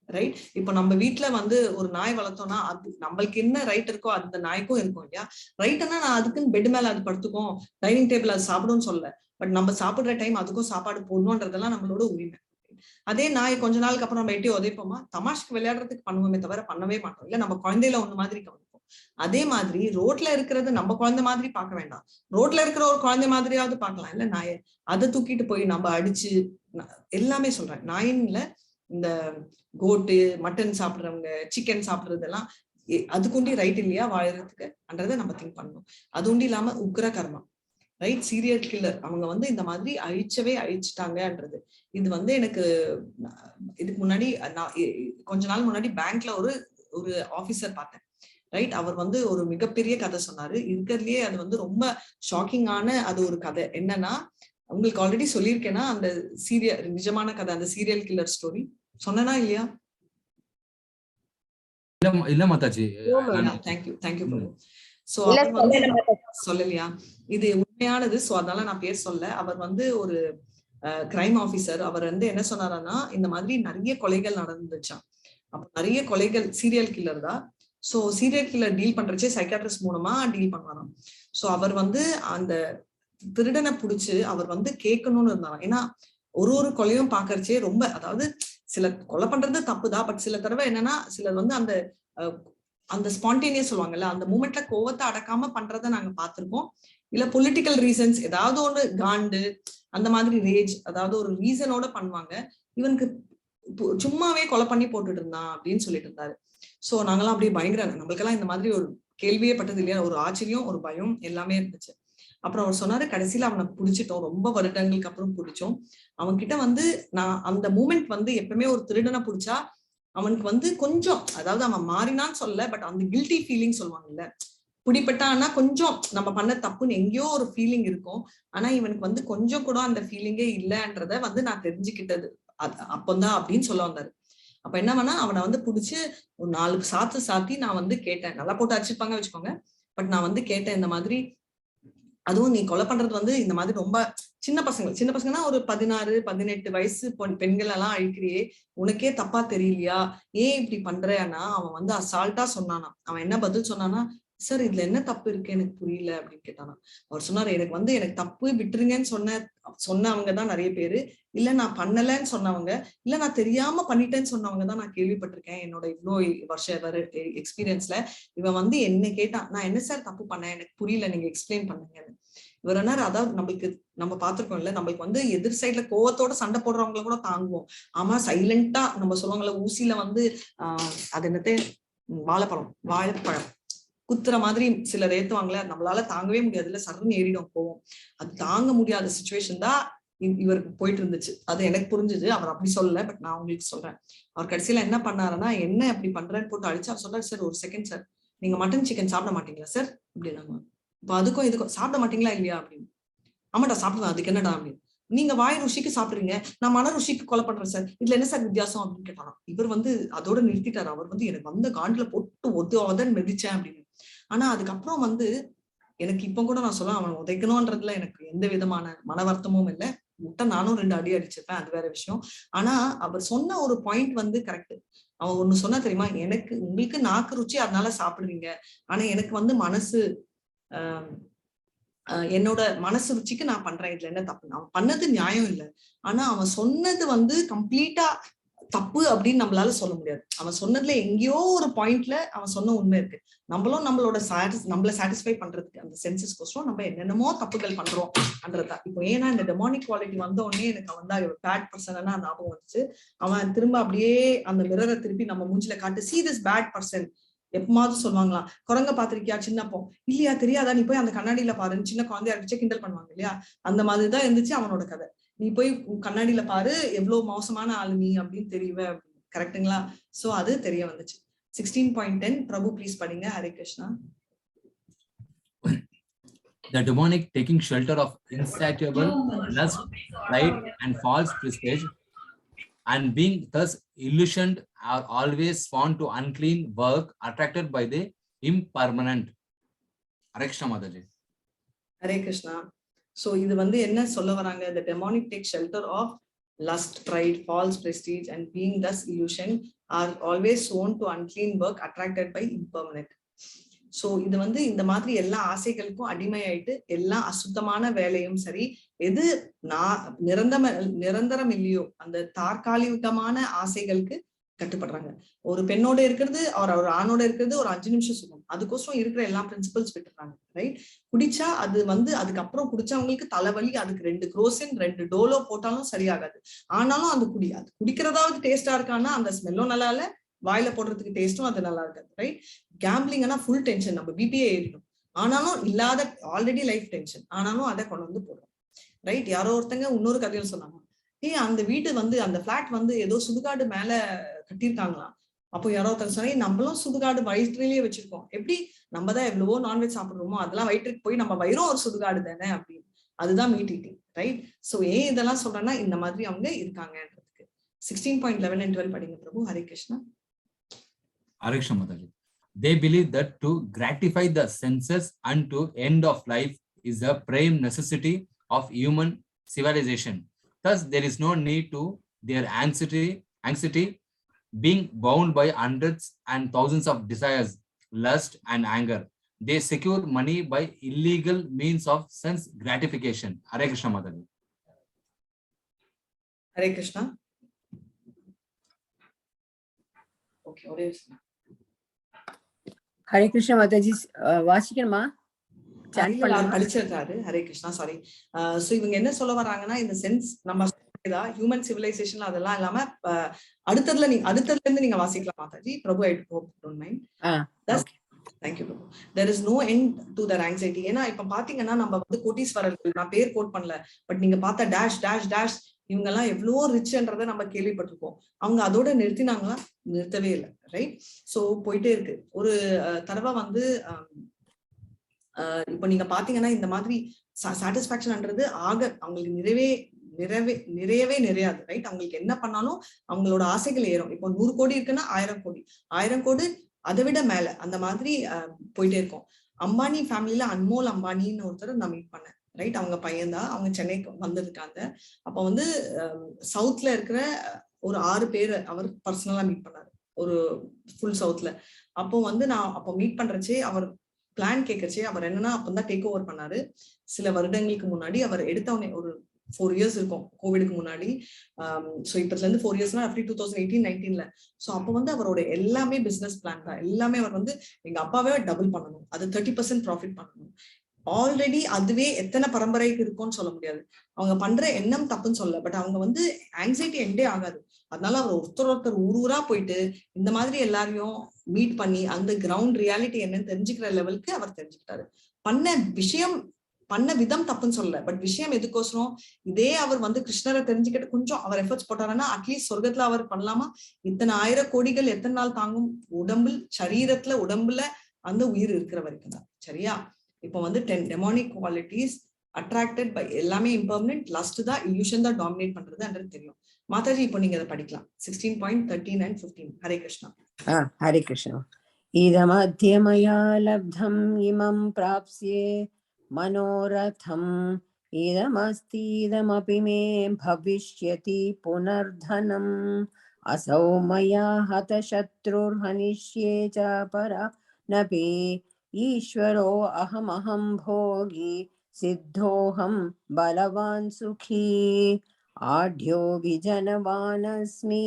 ரைட்? இப்ப நம்ம வீட்டுல வந்து ஒரு நாய் வளர்த்தோம்னா அது நம்மளுக்கு என்ன ரைட் இருக்கோ அந்த நாய்க்கும் இருக்கும் இல்லையா? ரைட்னா நான் அதுக்குன்னு பெட் மேல அது படுத்துக்கும், டைனிங் டேபிள் அது சாப்பிடும்னு சொல்ல, பட் நம்ம சாப்பிடுற டைம் அதுக்கும் சாப்பாடு போடணும்ன்றதெல்லாம் நம்மளோட உரிமை. அதே நாய் கொஞ்ச நாளுக்கு அப்புறம் நம்ம எட்டி உதைப்போமா, தமாஷ்க்கு விளையாடுறதுக்கு பண்ணுவோமே தவிர பண்ணவே மாட்டோம், இல்ல நம்ம குழந்தையில ஒண்ணு மாதிரி கவனிப்போம். அதே மாதிரி ரோட்ல இருக்கிறது நம்ம குழந்தை மாதிரி பார்க்க வேண்டாம், ரோட்ல இருக்கிற ஒரு குழந்தை மாதிரியாவது பார்க்கலாம் இல்ல நாயை. அதை தூக்கிட்டு போய் நம்ம அடிச்சு எல்லாமே சொல்றேன், நாயின்ல இந்த கோட்டு மட்டன் சாப்பிடுறவங்க சிக்கன் சாப்பிடுறதெல்லாம் அதுக்குண்டி ரைட் இல்லையா வாழறதுக்கு அன்றதை நம்ம திங்க் பண்ணணும். அது உண்டி இல்லாம உக்ர கர்மா, ரைட்? சீரியல் கில்லர் அவங்க வந்து இந்த மாதிரி அழிச்சிட்டாங்கன்றது. இது வந்து எனக்கு இதுக்கு முன்னாடி கொஞ்ச நாள் முன்னாடி பேங்க்ல ஒரு ஆபீசர் பார்த்தேன், ரைட்? அவர் வந்து ஒரு மிகப்பெரிய கதை சொன்னாரு. இருக்கிறதுலயே அது வந்து ரொம்ப ஷாக்கிங்கான அது ஒரு கதை. என்னன்னா, உங்களுக்கு ஆல்ரெடி சொல்லியிருக்கேன்னா அந்த நிஜமான கதை, அந்த சீரியல் கில்லர் ஸ்டோரி சொன்னா இல்லையா? இல்ல மாதாஜி. தேங்க்யூ பிரபு. சோ அவர் வந்து சொல்லலையா, இது உண்மையானது. சோ அதனால நான் பேர் சொல்ல. அவர் வந்து ஒரு கிரைம் ஆபீசர். அவர் வந்து என்ன சொன்னாருன்னா, இந்த மாதிரி நிறைய கொலைகள் நடந்துச்சான். அப்ப நிறைய கொலைகள் சீரியல் கில்லர் தான். சோ சீரியல் கில்லர் டீல் பண்றச்சே சைக்காட்ரிஸ்ட் மூலமா டீல் பண்ணலாம். சோ அவர் வந்து அந்த திருடனை புடிச்சு அவர் வந்து கேட்கணும்னு இருந்தாராம். ஏன்னா ஒரு கொலையும் பாக்கறச்சே ரொம்ப, அதாவது சில கொலை பண்றது தப்புதான், பட் சில தடவை என்னன்னா சிலர் வந்து அந்த ஸ்பான்டேனியஸ் சொல்லுவாங்கல்ல, அந்த மூமெண்ட்ல கோவத்தை அடக்காம பண்றதை நாங்க பார்த்திருக்கோம். இல்ல பொலிட்டிக்கல் ரீசன்ஸ் ஏதாவது ஒண்ணு காண்டு அந்த மாதிரி ரேஜ், அதாவது ஒரு ரீசனோட பண்ணுவாங்க. இவனுக்கு சும்மாவே கொலை பண்ணி போட்டுட்டு இருந்தான் அப்படின்னு சொல்லிட்டு இருந்தாரு. சோ நாங்கெல்லாம் அப்படியே பயங்கர, நம்மளுக்கெல்லாம் இந்த மாதிரி ஒரு கேள்வியே பட்டது இல்லையா, ஒரு ஆச்சரியம் ஒரு பயம் எல்லாமே இருந்துச்சு. அப்புறம் அவர் சொன்னாரு, கடைசியில அவனை பிடிச்சிட்டோம், ரொம்ப வருடங்களுக்கு அப்புறம் பிடிச்சோம். அவன் கிட்ட வந்து நான் அந்த மூமெண்ட் வந்து எப்பவுமே ஒரு திருடனை பிடிச்சா அவனுக்கு வந்து கொஞ்சம், அதாவது அவன் மாறினான்னு சொல்ல, பட் அந்த கில்ட்டி ஃபீலிங் சொல்லுவாங்கல்ல, பிடிப்பட்டான்னா கொஞ்சம் நம்ம பண்ண தப்புன்னு எங்கேயோ ஒரு ஃபீலிங் இருக்கும். ஆனா இவனுக்கு வந்து கொஞ்சம் கூட அந்த ஃபீலிங்கே இல்லைன்றத வந்து நான் தெரிஞ்சுக்கிட்டது அப்பந்தான் அப்படின்னு சொல்ல வந்தாரு. அப்ப என்ன பண்ணா, அவனை வந்து பிடிச்சு ஒரு 4 சாத்தி நான் வந்து கேட்டேன். நல்லா போட்டு அடிச்சுப்பாங்க வச்சுக்கோங்க, பட் நான் வந்து கேட்டேன் இந்த மாதிரி, அதுவும் நீ கொலை பண்றது வந்து இந்த மாதிரி ரொம்ப சின்ன பசங்கன்னா ஒரு 16-18 வயசு பெண்கள் எல்லாம் அழிக்கிறியே, உனக்கே தப்பா தெரியலையா, ஏன் இப்படி பண்றேன்னா அவன் வந்து அசால்ட்டா சொன்னானா. அவன் என்ன பதில் சொன்னானா, சார் இதுல என்ன தப்பு இருக்கு எனக்கு புரியல அப்படின்னு கேட்டானா. அவர் சொன்னாரு, எனக்கு தப்பு விட்டுருங்கன்னு சொன்னவங்க தான் நிறைய பேரு, இல்ல நான் பண்ணலன்னு சொன்னவங்க, இல்ல நான் தெரியாம பண்ணிட்டேன்னு சொன்னவங்க தான் நான் கேள்விப்பட்டிருக்கேன் என்னோட இவ்வளோ வருஷம் எக்ஸ்பீரியன்ஸ்ல. இவன் வந்து என்ன கேட்டான், நான் என்ன சார் தப்பு பண்ணேன், எனக்கு புரியல, நீங்க எக்ஸ்பிளைன் பண்ணுங்கன்னு. இவர் என்ன, அதாவது நம்ம பார்த்திருக்கோம் இல்ல, நம்மளுக்கு வந்து எதிர் சைட்ல கோவத்தோட சண்டை போடுறவங்கள கூட தாங்குவோம். ஆமா சைலண்டா நம்ம சொல்லுவாங்கல்ல, ஊசியில வந்து அது என்னத்தே வாழைப்பழம் குத்துற மாதிரி சிலர் ஏத்துவாங்களே, நம்மளால தாங்கவே முடியாது இல்ல, சர்ன்னு ஏறிடும் போவோம். அது தாங்க முடியாத சுச்சுவேஷன் தான் இவருக்கு போயிட்டு இருந்துச்சு. அது எனக்கு புரிஞ்சுது, அவர் அப்படி சொல்லல, பட் நான் உங்களுக்கு சொல்றேன். அவர் கடைசியில என்ன பண்ணாருன்னா, என்ன அப்படி பண்றேன்னு போட்டு அடிச்சு அவர் சொல்றாரு, சார் ஒரு செகண்ட் சார், நீங்க மட்டன் சிக்கன் சாப்பிட மாட்டீங்களா சார் அப்படின்னாங்க. இப்ப அதுக்கும் இதுக்கும் சாப்பிட மாட்டீங்களா இல்லையா அப்படின்னு. ஆமாட்டா சாப்பிடுவேன், அதுக்கு என்னடா அப்படின்னு. நீங்க வாய் ருசிக்கு சாப்பிடுறீங்க, நான் மன ருசிக்கு கொலை பண்றேன் சார், இதுல என்ன சார் வித்தியாசம் அப்படின்னு கேட்டாராம். இவர் வந்து அதோட நிறுத்திட்டாரு. அவர் வந்து எனக்கு வந்த காண்டுல போட்டு ஒதுன்னு மிதிச்சேன் அப்படின்னு. ஆனா அதுக்கப்புறம் வந்து எனக்கு இப்ப கூட நான் சொல்ல அவன் உதைக்கணும்ன்றதுல எனக்கு எந்த விதமான மன வருத்தமும் இல்லை. முட்டை நானும் 2 அடி அடிச்சிருப்பேன், அது வேற விஷயம். ஆனா அவர் சொன்ன ஒரு பாயிண்ட் வந்து கரெக்ட். அவன் ஒண்ணு சொன்னா தெரியுமா, எனக்கு உங்களுக்கு நாக்கு ருச்சி அதனால சாப்பிடுவீங்க, ஆனா எனக்கு வந்து மனசு என்னோட மனசு ருச்சிக்கு நான் பண்றேன், இதுல என்ன தப்பு? அவன் பண்ணது நியாயம் இல்லை, ஆனா அவன் சொன்னது வந்து கம்ப்ளீட்டா தப்பு அப்படின்னு நம்மளால சொல்ல முடியாது. அவன் சொன்னதுல எங்கேயோ ஒரு பாயிண்ட்ல அவன் சொன்ன உண்மை இருக்கு. நம்மளும் நம்மளோட நம்மள சாட்டிஸ்ஃபை பண்றதுக்கு அந்த சென்சஸ்கோசரம் நம்ம என்னென்னமோ தப்புகள் பண்றோம் என்றதா. இப்போ ஏன்னா இந்த டெமானிக் குவாலிட்டி வந்த உடனே எனக்கு அவன் தான் பேட் பர்சன் ஞாபகம் வந்துச்சு. அவன் திரும்ப அப்படியே அந்த மிரரை திருப்பி நம்ம மூஞ்சில காட்டு, see this bad person. எப்பமாவது சொல்லுவாங்களாம், குரங்க பாத்திருக்கியா சின்னப்போ, இல்லையா தெரியாதா, நீ போய் அந்த கண்ணாடியில பாருன்னு சின்ன குழந்தையா இருந்துச்சு கிண்டல் பண்ணுவாங்க இல்லையா, அந்த மாதிரிதான் இருந்துச்சு அவனோட கதை. நீ போய் கண்ணாடியில பாரு எவ்வளவு மோசமான ஆளு நீ அப்படின்னு தெரியுவே. கரெக்டுங்களா? சோ அது தெரிய வந்துச்சு. 16.10 பிரபு ப்ளீஸ் படிங்க. Hare Krishna. The demonic taking shelter of insatiable lust, pride, and false prestige, and being thus illusioned, are always found to unclean work, attracted by the impermanent. Hare Krishna Mataji. Hare Krishna. So இது வந்து என்ன சொல்ல வராங்க? The demonic takes shelter of lust, pride, false prestige, and being thus illusioned, are always sown to unclean work, attracted by impermanent. So இது வந்து இந்த மாதிரி எல்லா ஆசைகளுக்கும் அடிமையாயிட்டு எல்லா அசுத்தமான வேலையும் சரி, எது நிரந்தரம் இல்லையோ அந்த தற்காலிகமான ஆசைகளுக்கு கட்டுப்படுறாங்க. ஒரு பெண்ணோட இருக்கிறது ஒரு ஆணோட இருக்கிறது ஒரு 5 நிமிஷம் சுகம், அதுக்கோசரம் இருக்கிற எல்லா பிரின்சிபல்ஸ் விட்டுறாங்க. ரைட்? குடிச்சா அது வந்து அதுக்கப்புறம் குடிச்சவங்களுக்கு தலைவலி, அதுக்கு 2 குரோசின் 2 டோலோ போட்டாலும் சரியாகாது. ஆனாலும் அது குடிக்கிறதாவது டேஸ்டா இருக்கான்னா அந்த ஸ்மெல்லும் நல்லா இல்ல, வாயில போடுறதுக்கு டேஸ்டும் அது நல்லா இருக்காது. ரைட்? கேம்பிளிங்னா ஃபுல் டென்ஷன், நம்ம பிபிஏ ஏறிடும், ஆனாலும் இல்லாத ஆல்ரெடி லைஃப் டென்ஷன், ஆனாலும் அதை கொண்டு வந்து போடுறோம். ரைட்? யாரோ ஒருத்தங்க இன்னொரு கதையில் சொன்னாங்க, அந்த வீடு வந்து அந்த பிளாட் வந்து ஏதோ சுடுகாடு மேல கட்டியிருக்காங்களாம். அப்போ யாரோ ஒருத்தங்க சொன்னா, நம்மளும் சுடுகாடு வயிற்றுலயே வச்சிருக்கோம், எப்படி நம்ம தான் எவ்வளவோ நான்வெஜ் சாப்பிடுறோமோ அதெல்லாம் வயிற்றுக்கு போய் நம்ம வயிறும் ஒரு சுடுகாடு தானே அப்படின்னு. அதுதான் மீட் ஈட்டிங். ரைட்? சோ ஏன் இதெல்லாம் சொல்றேன்னா இந்த மாதிரி அவங்க இருக்காங்கன்றதுக்கு. 16.11 and 12 படிங்க பிரபு. Hare Krishna. Hare Krishna Mataji. They believe that to gratify the senses and to end of life is a prime necessity of human civilization. Thus, there is no need to their anxiety being bound by hundreds and thousands of desires, lust, and anger. They secure money by illegal means of sense gratification. Hare Krishna Mataji. Hare Krishna. Okay, Odia. Hare Krishna Mataji, வாசிக்கணுமா? படிச்சிருக்காரு. Hare Krishna. Sorry. So இவங்க என்ன சொல்ல வராங்கன்னா, இந்த sense நம்ம human சிவிலைசேஷன்ல அதெல்லாம் இல்லாம அடுத்ததுல இருந்து நீங்க வாசிக்கலாம் Mataji. Prabhu, I hope don't mind. Thank you Prabhu. There is no end to their anxiety. ஏன்னா இப்ப பாத்தீங்கன்னா நம்ம வந்து கோட்டீஸ்வரர்கள், நான் பேர் கோட் பண்ணல, பட் நீங்க பார்த்தா டேஷ் டேஷ் டேஷ் இவங்க எல்லாம் எவ்வளோ ரிச்ன்றதை நம்ம கேள்விப்பட்டிருக்கோம். அவங்க அதோட நிறுத்தினாங்களா? நிறுத்தவே இல்லை. ரைட்? சோ போயிட்டே இருக்கு. ஒரு தடவை வந்து இப்போ நீங்க பாத்தீங்கன்னா இந்த மாதிரி சாட்டிஸ்பாக்சன்ன்றது அவங்களுக்கு நிறையாது. ரைட்? அவங்களுக்கு என்ன பண்ணாலும் அவங்களோட ஆசைகள் ஏறும். இப்போ 100 கோடி இருக்குன்னா 1000 கோடி அதை விட மேல அந்த மாதிரி போயிட்டே இருக்கும். அம்பானி ஃபேமிலியில அன்மோல் அம்பானின்னு ஒருத்தர் நான் மீட் பண்ணேன். ரைட்? அவங்க பையன்தான். அவங்க சென்னைக்கு வந்திருக்காங்க. அப்ப வந்து சவுத்ல இருக்கிற ஒரு 6 பேரை அவர் பர்சனலா மீட் பண்ணாரு, ஒரு ஃபுல் சவுத்ல. அப்போ வந்து நான் மீட் பண்றச்சே அவர் பிளான் கேட்கறச்சே அவர் என்னன்னா அப்பதான் டேக் ஓவர் பண்ணாரு. சில வருடங்களுக்கு முன்னாடி அவர் எடுத்தவனே ஒரு 4 இயர்ஸ் இருக்கும் கோவிடுக்கு முன்னாடி. சோ இப்பத்துல இருந்து 4 இயர்ஸ்னா 2018-19ல. சோ அப்ப வந்து அவரோட எல்லாமே பிசினஸ் பிளான் தான். எல்லாமே அவர் வந்து எங்க அப்பாவே டபுள் பண்ணணும், அது 30% ப்ராஃபிட் பண்ணணும். ஆல்ரெடி அதுவே எத்தனை பரம்பரைக்கு இருக்கும்னு சொல்ல முடியாது. அவங்க பண்ற எண்ணம் தப்புன்னு சொல்ல, பட் அவங்க வந்து ஆங்ஸைட்டி எண்டே ஆகாது. அதனால அவர் ஒருத்தர் ஊரா போயிட்டு இந்த மாதிரி எல்லாரையும் மீட் பண்ணி அந்த கிரவுண்ட் ரியாலிட்டி என்னன்னு தெரிஞ்சுக்கிற லெவலுக்கு அவர் தெரிஞ்சுக்கிட்டாரு. பண்ண விதம் தப்புன்னு சொல்லல, பட் விஷயம் எதுக்கோசரம் இதே அவர் வந்து கிருஷ்ணரை தெரிஞ்சுக்கிட்டு கொஞ்சம் அவர் எஃபர்ட்ஸ் போட்டாருன்னா அட்லீஸ்ட் சொர்க்கத்துல அவர் பண்ணலாமா? இத்தனை 1000 கோடிகள் எத்தனை நாள் தாங்கும்? உடம்புல அந்த உயிர் இருக்கிற வரைக்கும் தான். சரியா? இப்போ வந்து 10 demonic qualities attracted by எல்லாமே impermanent, lust தான், illusion தான் டாமினேட் பண்றதுன்றது தெரியும். மாதாஜி இப்போ நீங்க அதை படிக்கலாம். 16.13 and 15. Hare Krishna. Hare Krishna. idamadyamaya labdham imam prapsye manoratham idamasti idamapi me bhavishyati punardhanam asau maya hata shatrur hanishye cha para napi ईश्वरो अहमहं भोगी सिद्धोऽहं बलवान् सुखी आढ्योऽभिजनवानस्मि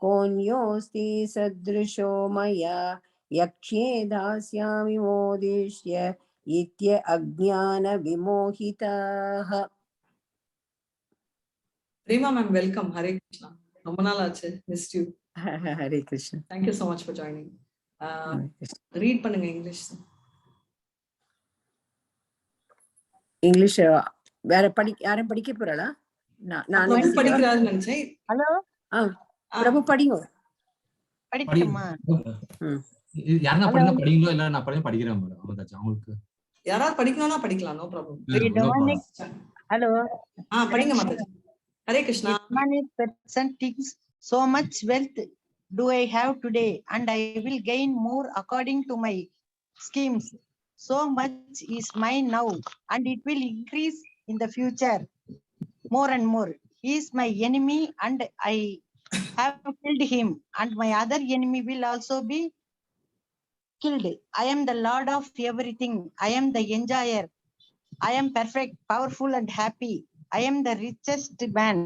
कोऽन्योऽस्ति सदृशो मया यक्ष्ये दास्यामि मोदिष्य इत्य अज्ञानविमोहिताः. Prema ma'am, welcome. Hare Krishna. ரொம்ப நாள் ஆச்சு. Missed you. Hare Krishna. Thank you so much for joining. Read பண்ணுங்க English. English வேற யாரும் படிக்க போறாளா? நான் படிக்கிறாருன்னு நினைச்சேன். ஹலோ பிரபு படிங்க. படிக்கட்டுமா? யாரா படிங்க படிங்களோ இல்ல நான் படிக்கிறேன் மேடம். அவங்களுக்கு யாராவது படிக்கணும்னா படிக்கலாம். No problem. ஹலோ படிங்க Mataji. Hare Krishna. Many person thinks so much wealth do I have today and I will gain more according to my schemes. So much is mine now and it will increase in the future more and more. He is my enemy and I have killed him and my other enemy will also be killed. I am the Lord of everything. I am the enjoyer. I am perfect, powerful and happy. I am the richest man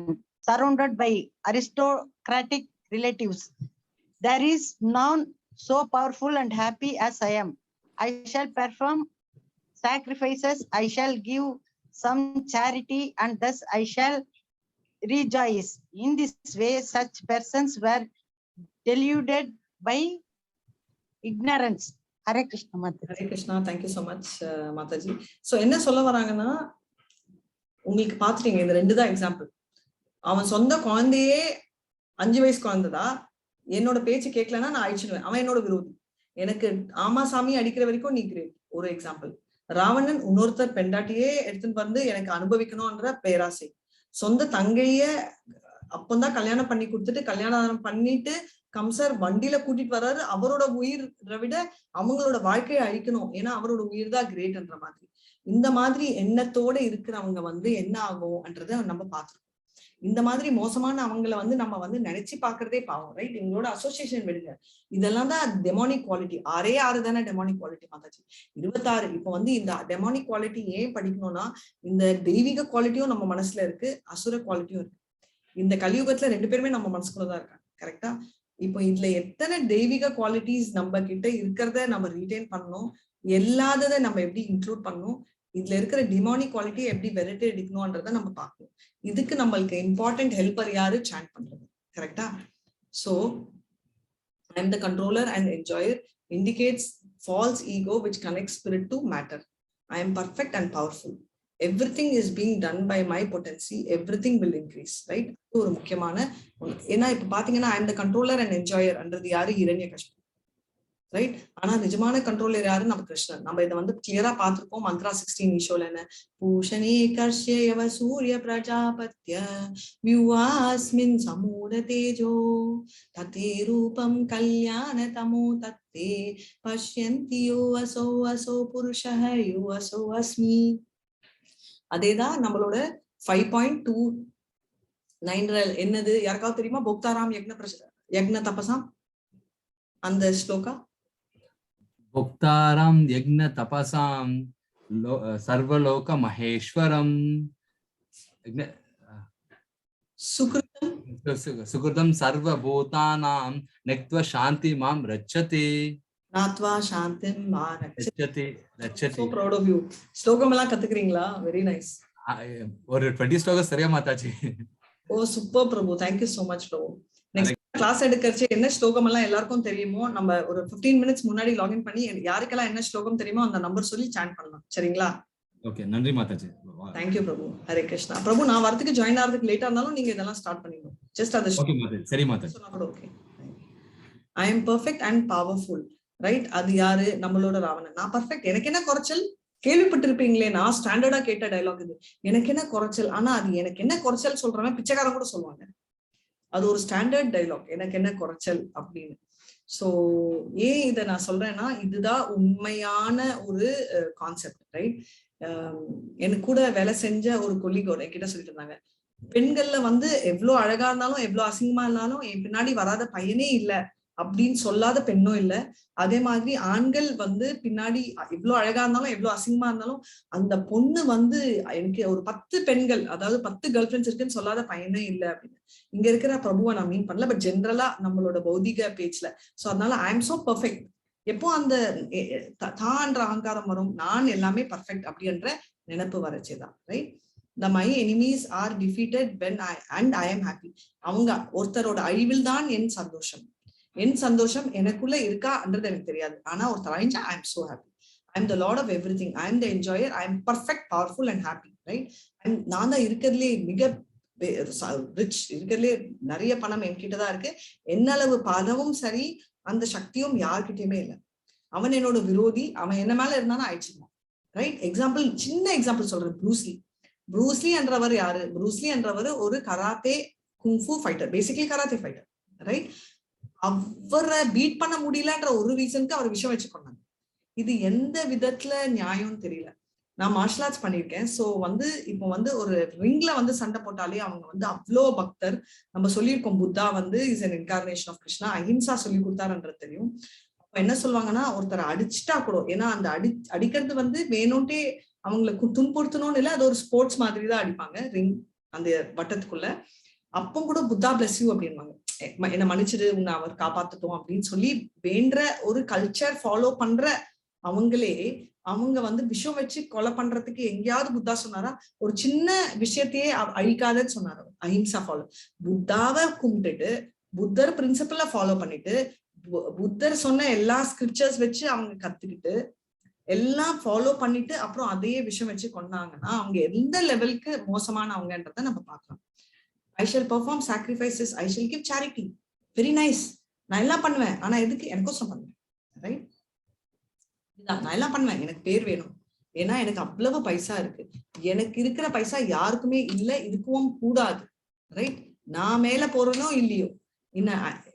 surrounded by aristocratic relatives. There is none so powerful and happy as I am. I shall perform sacrifices. I shall give some charity and thus I shall rejoice. In this way, such persons were deluded by ignorance. Hare Krishna Mataji. Hare Krishna. Thank you so much, Mataji. So என்ன சொல்ல வராங்கன்னா, உங்களுக்கு பாத்துட்டீங்க, இந்த 2 தான் example. அவன் சொந்த குழந்தையே 5 வயசு குழந்தைதா, என்னோட பேச்சு கேட்கலன்னா நான் அழிச்சிடுவேன், அவன் என்னோட விரோதி, எனக்கு ஆமா சாமி அடிக்கிற வரைக்கும் நீ கிரேட். ஒரு எக்ஸாம்பிள். ராவணன் இன்னொருத்தர் பெண்டாட்டியே எடுத்துட்டு வந்து எனக்கு அனுபவிக்கணும்ன்ற பேராசை. சொந்த தங்கைய அப்பந்தான் கல்யாணம் பண்ணி கொடுத்துட்டு கல்யாணம் பண்ணிட்டு கம்சர் வண்டியில கூட்டிட்டு வர்றாரு. அவரோட உயிரை விட அவங்களோட வாழ்க்கையை அழிக்கணும், ஏன்னா அவரோட உயிர் தான் கிரேட்ன்ற மாதிரி. இந்த மாதிரி எண்ணத்தோட இருக்கிறவங்க என்ன ஆகும்ன்றத நம்ம பார்த்துருக்கோம். இந்த மாதிரி மோசமான அவங்கள நம்ம நினைச்சு பாக்குறதே பாவம், ரைட்? இவங்களோட அசோசியேஷன் விடுங்க. இதெல்லாம் தான் டெமானிக் குவாலிட்டி. 6 தானே டெமானிக் குவாலிட்டி மாதாஜி. 26. இப்போ இந்த டெமானிக் குவாலிட்டி ஏன் படிக்கணும்னா, இந்த தெய்வீக குவாலிட்டியும் நம்ம மனசுல இருக்கு, அசுர குவாலிட்டியும் இருக்கு. இந்த கலியுகத்துல 2 பேருமே நம்ம மனசுக்குள்ளதான் இருக்காங்க, கரெக்டா? இப்போ இதுல எத்தனை தெய்வீக குவாலிட்டிஸ் நம்ம கிட்ட இருக்கிறத நம்ம ரீடைன் பண்ணணும், எல்லாததை நம்ம எப்படி இன்க்ளூட் பண்ணணும், இதுல இருக்கிற டிமானிக் குவாலிட்டி எப்படி வெரைட்டி எடுக்கணும்ன்றத நம்ம பார்க்கணும். இதுக்கு நம்மளுக்கு இம்பார்ட்டன்ட் ஹெல்ப்பர் யாரு? சாண்ட் பண்றது, கரெக்டா? So I am the controller and enjoyer indicates false ego which connects spirit to matter. I am perfect and powerful. Everything is being done by my potency. Everything will increase, right? ஒரு முக்கியமான ஏன்னா இப்ப பாத்தீங்கன்னா I am the controller and enjoyer அன்றது யாரு? Hiranyakashipu, right? ஆனா நிஜமான controller யாரு? நம்ம கிருஷ்ணன். நம்ம இதை கிளியரா பார்த்திருக்கோம். மந்த்ரா 16 ஈஷோல என்ன? பூஷணே கர்ஷ்யவ சூரிய பிரஜாபத்ய விவாஸ்மின் சமூட தேஜோ ததே ரூபம் கல்யாண தமோ தத்தே பஷ்யந்தி யோ அசோ அசோ புருஷஹ யோ அசோ அஸ்மி. அதேதான் நம்மளோட 5.29 என்னது? யாருக்காவது தெரியுமா? போக்தாராம் யக்ன தபசாம் அந்த ஸ்லோகா. भोक्तारां यज्ञ तपसां सर्वलोक महेश्वरं सुकृतं सर्वभूतानां नक्त्वा शान्ति मां रक्षते नात्वा शान्तिं मा रक्षते. So proud of you. ஸ்லோகம் எல்லாம் கத்துக்கிறீங்களா? Very nice. ஒரு 20 ஸ்லோகம் சரியா Mataji. Oh super Prabhu, thank you so much Prabhu. Next class எடுக்கறச்சே என்ன ஸ்லோகம் எல்லாம் எல்லாருக்கும் தெரியுமோ நம்ம ஒரு 15 மினிட்ஸ் முன்னாடி லாகின் பண்ணி யாருக்கெல்லாம் என்ன ஸ்லோகம் தெரியுமோ அந்த நம்பர் சொல்லி சாண்ட் பண்ணலாம், சரிங்களா? ஓகே, நன்றி மாதாஜி. Thank you பிரபு. ஹரே கிருஷ்ணா. பிரபு நான் வரதுக்கு ஜாயின் ஆகிறதுக்கு லேட்டா இருந்தாலும் நீங்க இதெல்லாம் ஸ்டார்ட் பண்ணிடணும். ஜஸ்ட் அது ஓகே மாதாஜி. சரி Mataji. Okay. I am perfect and powerful, right? அது யாரு? நம்மளோட ராவணன். நான் பர்ஃபெக்ட், எனக்கு என்ன குறைச்சல்? கேள்விப்பட்டிருப்பீங்களே, நான் ஸ்டாண்டர்டா கேட்ட டயலாக் இது. எனக்கு என்ன குறைச்சல்? ஆனா அது எனக்கு என்ன குறைச்சல் சொல்றவன் பிச்சைக்காரன் கூட சொல்லுவாங்க. அது ஒரு ஸ்டாண்டர்ட் டைலாக், எனக்கு என்ன குறைச்சல் அப்படின்னு. ஸோ ஏன் இதை நான் சொல்றேன்னா இதுதான் உண்மையான ஒரு கான்செப்ட், ரைட்? எனக்கு கூட வேலை செஞ்ச ஒரு கொல்லிகோட என்கிட்ட சொல்லிட்டு இருந்தாங்க, பெண்கள்ல வந்து எவ்வளவு அழகா இருந்தாலும் எவ்வளவு அசிங்கமா இருந்தாலும் என் பின்னாடி வராத பையனே இல்லை அப்படின்னு சொல்லாத பெண்ணும் இல்லை. அதே மாதிரி ஆண்கள் வந்து பின்னாடி எவ்வளவு அழகா இருந்தாலும் எவ்வளவு அசிங்கமா இருந்தாலும் அந்த பொண்ணு வந்து எனக்கு ஒரு 10 பெண்கள், அதாவது 10 கேர்ள் ஃப்ரெண்ட்ஸ் இருக்குன்னு சொல்லாத பையனே இல்லை அப்படின்னு. இங்க இருக்கிற பிரபுவை நான் மீன் பண்ணல, பட் ஜென்ரலா நம்மளோட பௌதிக பேச்சுல. சோ அதனால ஐ எம் சோ பெர்ஃபெக்ட். எப்போ அந்த தான்ற அகங்காரம் வரும், நான் எல்லாமே பர்ஃபெக்ட் அப்படின்ற நினைப்பு வரச்சேதான், right? The my enemies are defeated when I am happy. அவங்க ஒருத்தரோட அழிவில் தான் என் சந்தோஷம். என் சந்தோஷம் எனக்குள்ள இருக்கான்றது எனக்கு தெரியாது. ஆனா ஒருத்தர் அழிஞ்சா I am so happy. I am the lord of everything. I am the enjoyer. I am perfect, powerful and happy, right? நான் தான் இருக்கிறதுலே மிக ரிச், இருக்கிறதுலே நிறைய பணம் என்கிட்டதான் இருக்கு. என்ன அளவு பணமும் சரி அந்த சக்தியும் யார்கிட்டயுமே இல்லை. அவன் என்னோட விரோதி, அவன் என்ன மேல இருந்தாலும் அழிச்சிருவான், ரைட்? எக்ஸாம்பிள், சின்ன எக்ஸாம்பிள் சொல்றேன். ப்ரூஸ்லி என்றவர் யாரு? ப்ரூஸ்லி என்றவர் ஒரு karate kung fu fighter, basically karate fighter, right? அவரை பீட் பண்ண முடியலன்ற ஒரு ரீசனுக்கு அவர் விஷயம் வச்சு கொண்டாங்க. இது எந்த விதத்துல நியாயம்னு தெரியல. நான் மார்ஷல் ஆர்ட்ஸ் பண்ணியிருக்கேன். சோ வந்து இப்போ வந்து ஒரு ரிங்ல வந்து சண்டை போட்டாலே அவங்க வந்து அவ்வளோ பக்தர். நம்ம சொல்லியிருக்கோம் புத்தா வந்து is an incarnation of Krishna, ahimsa சொல்லி கொடுத்தாருன்றது தெரியும். என்ன சொல்லுவாங்கன்னா, ஒருத்தரை அடிச்சுட்டா கூட, ஏன்னா அந்த அடிக்கிறது வந்து வேணும்ட்டே அவங்களுக்கு துன்புறுத்தணும்னு இல்லை, அது ஒரு ஸ்போர்ட்ஸ் மாதிரி தான் அடிப்பாங்க ரிங் அந்த வட்டத்துக்குள்ள. அப்போ கூட புத்தா பிளஸ் யூ அப்படின்வாங்க, என்ன மன்னிச்சிடு, உன்னை அவர் காப்பாத்துட்டோம் அப்படின்னு சொல்லி வேண்ட ஒரு கல்ச்சர் ஃபாலோ பண்ற அவங்களே அவங்க வந்து விஷம் வச்சு கொலை பண்றதுக்கு எங்கேயாவது புத்தா சொன்னாரா? ஒரு சின்ன விஷயத்தையே அழிக்காதன்னு சொன்னாரு. அஹிம்சா ஃபாலோ, புத்தாவை கும்பிட்டுட்டு புத்தர் பிரின்சிபலை ஃபாலோ பண்ணிட்டு புத்தர் சொன்ன எல்லா ஸ்கிரிப்சர்ஸ் வச்சு அவங்க கத்துக்கிட்டு எல்லாம் ஃபாலோ பண்ணிட்டு அப்புறம் அதே விஷயம் வச்சு கொண்டாங்கன்னா அவங்க எந்த லெவலுக்கு மோசமானவங்கன்றத நம்ம பார்க்கலாம். I shall perform sacrifices, I shall give charity. Very nice. நான் எல்லாம் பண்ணுவேன், ஆனா எதுக்கு? எனக்கோசம் பண்ணுவேன், ரைட்? நான் எல்லாம் பண்ணுவேன், எனக்கு பேர் வேணும், ஏன்னா எனக்கு அவ்வளவு பைசா இருக்கு, எனக்கு இருக்கிற பைசா யாருக்குமே இல்லை, இதுக்கும் கூடாது, ரைட்? நான் மேல போறனோ இல்லையோ, என்ன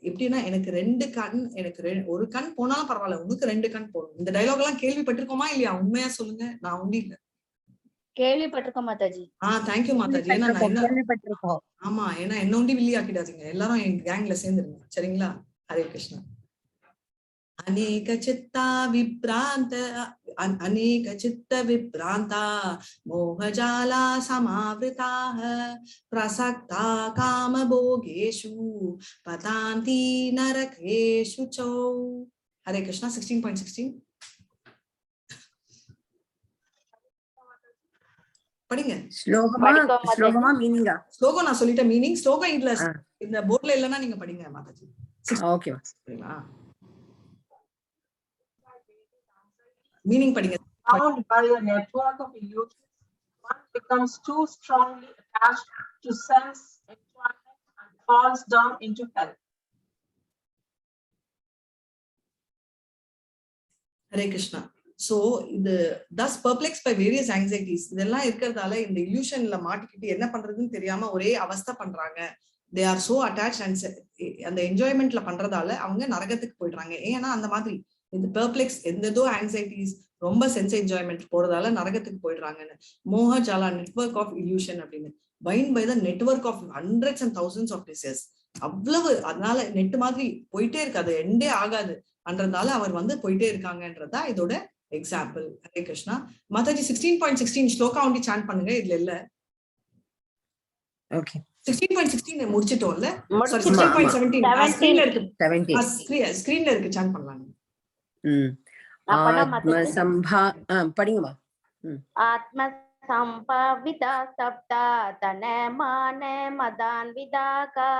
எப்படின்னா எனக்கு 2 கண், எனக்கு ஒரு கண் போனாலும் பரவாயில்ல, உனக்கு 2 கண் போகணும். இந்த டைலாக் எல்லாம் கேள்விப்பட்டிருக்கோமா இல்லையா? உண்மையா சொல்லுங்க. நான் உண்டி இல்ல கேள்விப்பட்டிருக்கோம் மாதாஜி. தேங்க்யூ மாதாஜி. ஏன்னா ஆமா, ஏன்னா என்ன உண்டி வில்லி ஆக்கிடாதீங்க, எல்லாரும் என் கேங்ல சேர்ந்துருங்க, சரிங்களா? ஹரே கிருஷ்ணா. அநேக சித்த விப்ராந்தா மோகஜாலா சமாவிருதாஹ பிரசக்தா காமபோகேஷு பதாந்தி நரகேஷு சௌ. ஹரே கிருஷ்ணா. 16.16 படிங்க. ஸ்லோகமா மீனிங்கா? ஸ்லோகம் நான் சொல்லிட்டேன், மீனிங் ஸ்லோகம் இல்ல, இந்த போர்ட்ல இல்லைன்னா நீங்க படிங்க மாதாஜி. ஓகே, மீனிங் படிங்க. Bound by a network of illusions, one becomes too strongly attached to sense enjoyment and falls down into hell. Hare Krishna. So இது thus perplexed by various anxieties, இதெல்லாம் இருக்கிறதால இந்த illusionல மாட்டிக்கிட்டு என்ன பண்றதுன்னு தெரியாம ஒரே அவஸ்தை பண்றாங்க. they are so attached and அந்த என்ஜாய்மெண்ட்ல பண்றதால அவங்க நரகத்துக்கு போயிடுறாங்க. ஏன்னா அந்த மாதிரி இந்த பெர்ப்ளெக்ஸ் எந்ததோ ஆங்ஸைட்டிஸ் ரொம்ப சென்ஸ் என்ஜாய்மெண்ட் போறதால நரகத்துக்கு போயிடுறாங்கன்னு. மோக ஜாலா, நெட்வொர்க் ஆஃப் இல்யூஷன் அப்படின்னு, bind by the network of hundreds and thousands of desires. அவ்வளவு, அதனால நெட் மாதிரி போயிட்டே இருக்காது, எண்டே ஆகாது அன்றதால அவர் வந்து போயிட்டே இருக்காங்கன்றதா இதோட எக்ஸாம்பிள். ஹரே கிருஷ்ணா. மாதாஜி 16.16 ஸ்லோகா ஒண்டி சாண்ட் பண்ணுங்க, இதுல இல்ல. ஓகே, 16.16 முடிச்சிட்டோம்ல. சாரி 16.17 ஸ்கிரீன்ல இருக்கு, ஸ்கிரீன்ல இருக்கு, சாண்ட் பண்ணலாம். படிங்கம்மா. ஆத்ம சம்பாவிதா சப்தா தன மான மதான் விதாகா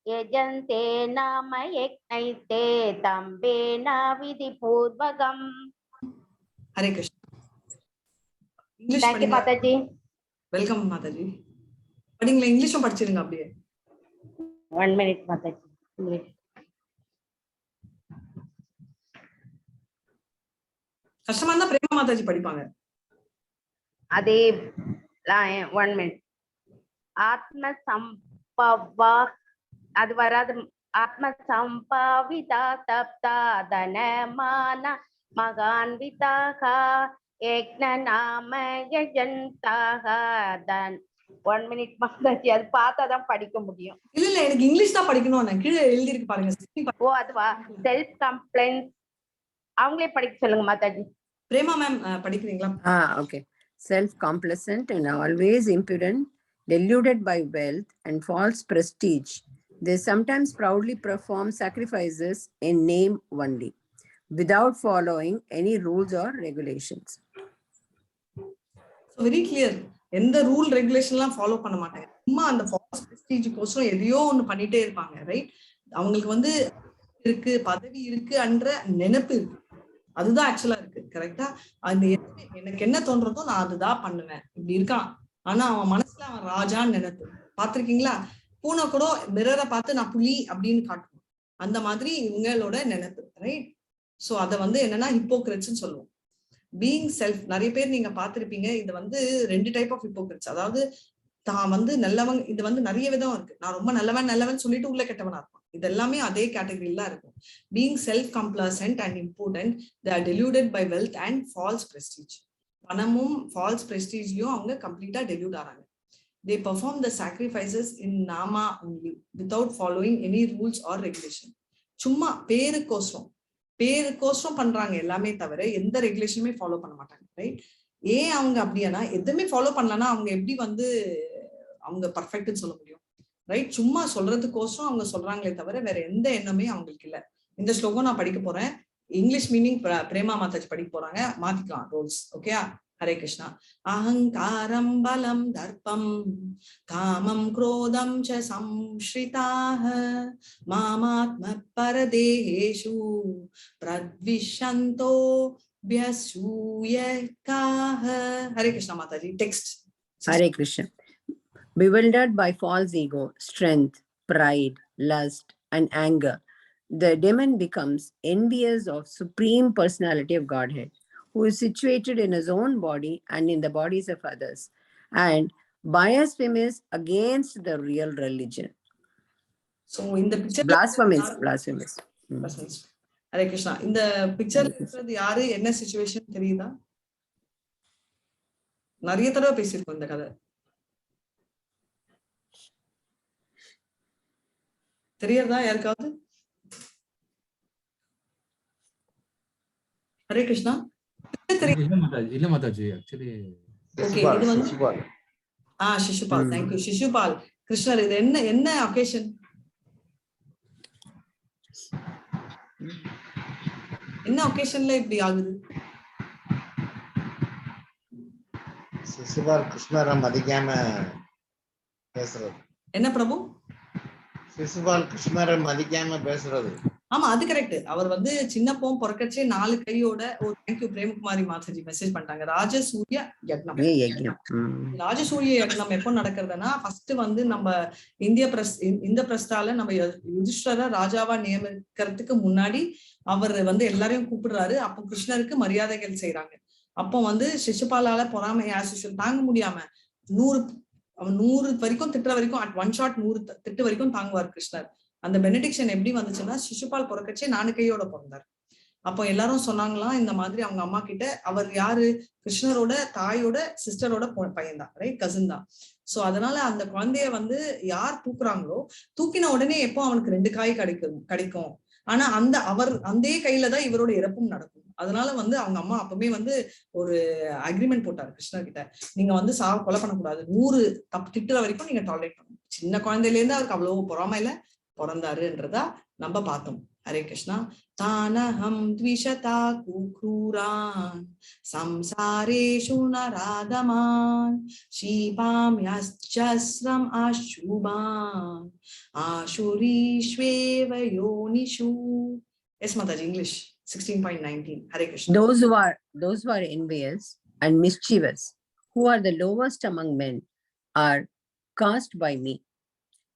யஜந்தே நாம யக்ஞைதே தம்பேன விதி பூர்வகம். Hare Krishna. English Thank you Mataji. Welcome Mataji. படிங்களா? இங்கிலீஷும் படிச்சிருங்க அப்படியே. 1 minute மாதாஜி. இங்கிலீஷ் கஷ்டமா இருந்தா பிரேமா மாதாஜி படிப்பாங்க. அதே 1 minute. ஆத்ம சம்பவா அது வராது Atmasambhavita tapta dhanamana maganvitaha யக்ஞநாம யஜந்தாஹ. then 1 minute Mataji, அது பார்த்தாதான் படிக்க முடியும். இல்ல எனக்கு இங்கிலீஷ் தான் படிக்கணும். நான் கீழே எழுதி இருக்கு பாருங்க. ஓ அதுவா, செல்ஃப் கம்ப்ளைண்ட் அவங்களே படிக்க சொல்லுங்க மாதாஜி. பிரேமா மேம் படிக்கிறீங்களா? Okay. Self-complacent and always impudent, deluded by wealth and false prestige, they sometimes proudly perform sacrifices in name only, without following any rules or regulations. So very clear. எந்த rule ரெகுலேஷன்லாம் follow பண்ண மாட்டாங்க. சும்மா அந்த falls பிரஸ்டீஜ்க்கோசரம் எதையோ ஒன்று பண்ணிட்டே இருப்பாங்க. Right? அவங்களுக்கு வந்து இருக்கு, பதவி இருக்கு என்ற நினைப்பு இருக்கு. அதுதான் ஆக்சுவலா இருக்கு. கரெக்டா? அந்த எனக்கு என்ன தோன்றதோ நான் அதுதான் பண்ணுவேன். இப்படி இருக்கான். ஆனா அவன் மனசுல அவன் ராஜான்னு நினைப்பு. பாத்திருக்கீங்களா? பூனை கூட மிரரை பார்த்து நான் புலி அப்படின்னு காட்டுவோம். அந்த மாதிரி இவங்களோட நினைப்பு. ரைட்? சோ அதை வந்து என்னன்னா ஹிப்போக்ரிட்ஸ்ன்னு சொல்லுவோம். பீயிங் செல்ஃப், நிறைய பேர் நீங்க பாத்திருப்பீங்க. இது வந்து 2 டைப் ஆஃப் ஹிப்போக்ரிட்ஸ். அதாவது தான் வந்து நல்லவன், இது வந்து நிறைய விதம் இருக்கு. நான் ரொம்ப நல்லவன் சொல்லிட்டு உள்ள கெட்டவனா இருப்பான். இது எல்லாமே அதே கேட்டகரியில இருக்கும். Being self complacent and important, they are deluded by wealth and false prestige. பணமும் ஃபால்ஸ் பிரஸ்டீஜ்லயும் அவங்க கம்ப்ளீட்டா டெல்யூட் ஆறாங்க. they perform the sacrifices in nama only without following any rules or regulation. சும்மா பேருக்கோசரம் பண்றாங்க எல்லாமே தவிர எந்த ரெகுலேஷனுமே ஃபாலோ பண்ண மாட்டாங்க. ரைட்? ஏன் அவங்க அப்படியானா எதுவுமே ஃபாலோ பண்ணலன்னா அவங்க எப்படி வந்து அவங்க பர்ஃபெக்ட்னு சொல்ல முடியும்? ரைட்? சும்மா சொல்றதுக்கோசரம் அவங்க சொல்றாங்களே தவிர வேற எந்த எண்ணமே அவங்களுக்கு இல்ல. இந்த ஸ்லோகம் நான் படிக்க போறேன். இங்கிலீஷ் மீனிங் பிரேமா மாதாஜி படிக்க போறாங்க. மாத்திக்கலாம் ரோல்ஸ். ஓகே? ஹரே கிருஷ்ணா. அஹங்காரம் பலம் தர்ப்பம் காமம் குரோதம் ச சம்ஸ்ரிதாஹ மாமாத்ம பரதேஹேஷு பிரத்விஷந்தோ வ்யசூயகாஹ. Hare Krishna Mataji. Text. Hare Krishna. Bewildered by false ego, strength, pride, lust, and anger, the demon becomes envious of Supreme Personality of Godhead, who is situated in his own body and in the bodies of others, and blasphemous against the real religion. So in the picture, blasphemous. Hare Krishna. இந்த பிக்சர்ல இருக்கிறது யாரு, என்ன situation தெரியுதா? நிறைய தடவை பேசியிருக்கோம் இந்த கதை. தெரியாதா யாருக்காவது? ஹரே கிருஷ்ணா. இல்ல மாதாஜி, ஆக்சுவலி ஓகே, இது வந்து சிசுபால். Thank you சிசுபால். கிருஷ்ணர், இது என்ன அகேஷன்? என்ன ஒகேஷன்ல இப்படி ஆகுது? சிசுபால் கிருஷ்ணரை மதிக்காம பேசுறது. என்ன பிரபு? சிசுபால் கிருஷ்ணரை மதிக்காம பேசுறது. ஆமா, அது கரெக்ட். அவர் வந்து சின்னப்பவும் பொறக்கச்சே 4 கையோட. தேங்க்யூ பிரேமகுமாரி மாதாஜி மெசேஜ் பண்ணிட்டாங்க. ராஜசூரிய யக்னம். ராஜசூரிய யக்னம் எப்போ நடக்கிறதுனா, ஃபர்ஸ்ட் வந்து நம்ம இந்த பிரஸ்தால நம்ம யுதிஷ்டரை ராஜாவா நியமிக்கிறதுக்கு முன்னாடி அவர் வந்து எல்லாரையும் கூப்பிடுறாரு. அப்போ கிருஷ்ணருக்கு மரியாதைகள் செய்யறாங்க. அப்போ வந்து சிசுபாலால பொறாமை தாங்க முடியாம 100 வரைக்கும் திட்டுற வரைக்கும் அட் ஒன் ஷாட் 100 திட்டு வரைக்கும் தாங்குவார் கிருஷ்ணர். அந்த பெனடிக்ஷன் எப்படி வந்துச்சுன்னா, சிசுபால் பிறக்கச்சே 4 கையோட பிறந்தார். அப்போ எல்லாரும் சொன்னாங்களாம் இந்த மாதிரி அவங்க அம்மா கிட்ட, அவர் யாரு? கிருஷ்ணரோட தாயோட சிஸ்டரோட பையன் தான், ரைட்? கசின் தான். சோ அதனால அந்த குழந்தைய வந்து யார் தூக்குறாங்களோ, தூக்கின உடனே எப்போ அவனுக்கு 2 காய் கிடைக்கும். ஆனா அந்த கையில தான் இவரோட இறப்பும் நடக்கும். அதனால வந்து அவங்க அம்மா அப்பவே வந்து ஒரு அக்ரிமெண்ட் போட்டாரு கிருஷ்ணர் கிட்ட, நீங்க வந்து கொலை பண்ணக்கூடாது, 100 தப்பு திட்டுற வரைக்கும் நீங்க டாலரேட் பண்ணணும். சின்ன குழந்தையில இருந்து அவருக்கு அவ்வளவு பொறாமையில பிறந்தாருன்றதா நம்ம பார்த்தோம். ஹரே கிருஷ்ணா. தானஹம் த்விஷதா குக்ரூரான் சம்சாரேஷு நராதமான் ஷீபாம்யஸ்ரம் ஆஷுபான் ஆஷுரீஷ்வேவ யோனிஷு. Yes Mataji, English 16.19. Hare Krishna. Those who are envious and mischievous, who are the lowest among men, are cast by me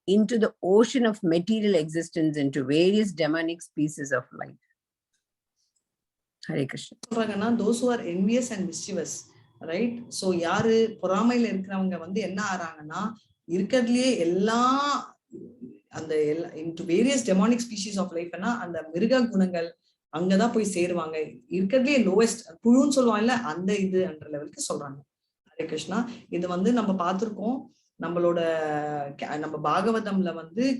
into the ocean of material existence, into various demonic species of life. Hare Krishna. Those who are envious and mischievous, right? So யாரு பொறாமையில இருக்கிறவங்க வந்து என்ன ஆறாங்கன்னா, இருக்கிறதுலயே எல்லா அந்த into various demonic species of life அந்த மிருக குணங்கள் அங்கதான் போய் சேருவாங்க. இருக்கிறதுலே லோவஸ்ட் புழுன்னு சொல்லுவாங்கல்ல அந்த இதுன்ற லெவலுக்கு சொல்றாங்க. ஹரே கிருஷ்ணா. இது நம்ம பார்த்திருக்கோம் நம்மளோட நம்ம பாகவதம்ல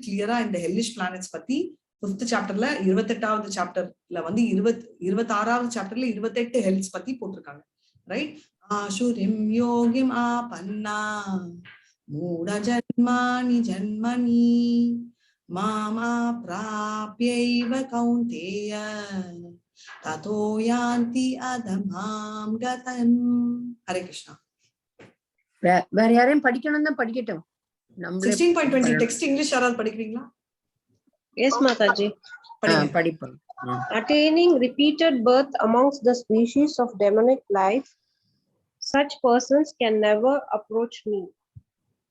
கிளியரா இந்த ஹெல்லிஷ் பிளானட்ஸ் பத்தி 5th சாப்டர்ல 28வது சாப்டர்ல 26வது சாப்டர்ல 28 ஹெல்த்ஸ் பத்தி போட்டிருக்காங்க. ரைட்? ஆசுரிம் யோகிம் ஆபன்னா மூட ஜன்மானி ஜன்மனி மாமா பிராப்யைவ கௌந்தேய ததோ யாந்தி அதமாம் கதம். ஹரே கிருஷ்ணா. வேற யாரையும் படிக்கணும் தான் படிக்கட்டும். 16.20 டெக்ஸ்ட் இங்கிலீஷ் யாராவது படிக்கிறீங்களா? Yes, Mataji. படிப்போம். Attaining repeated birth amongst the species of demonic life, such persons can never approach me.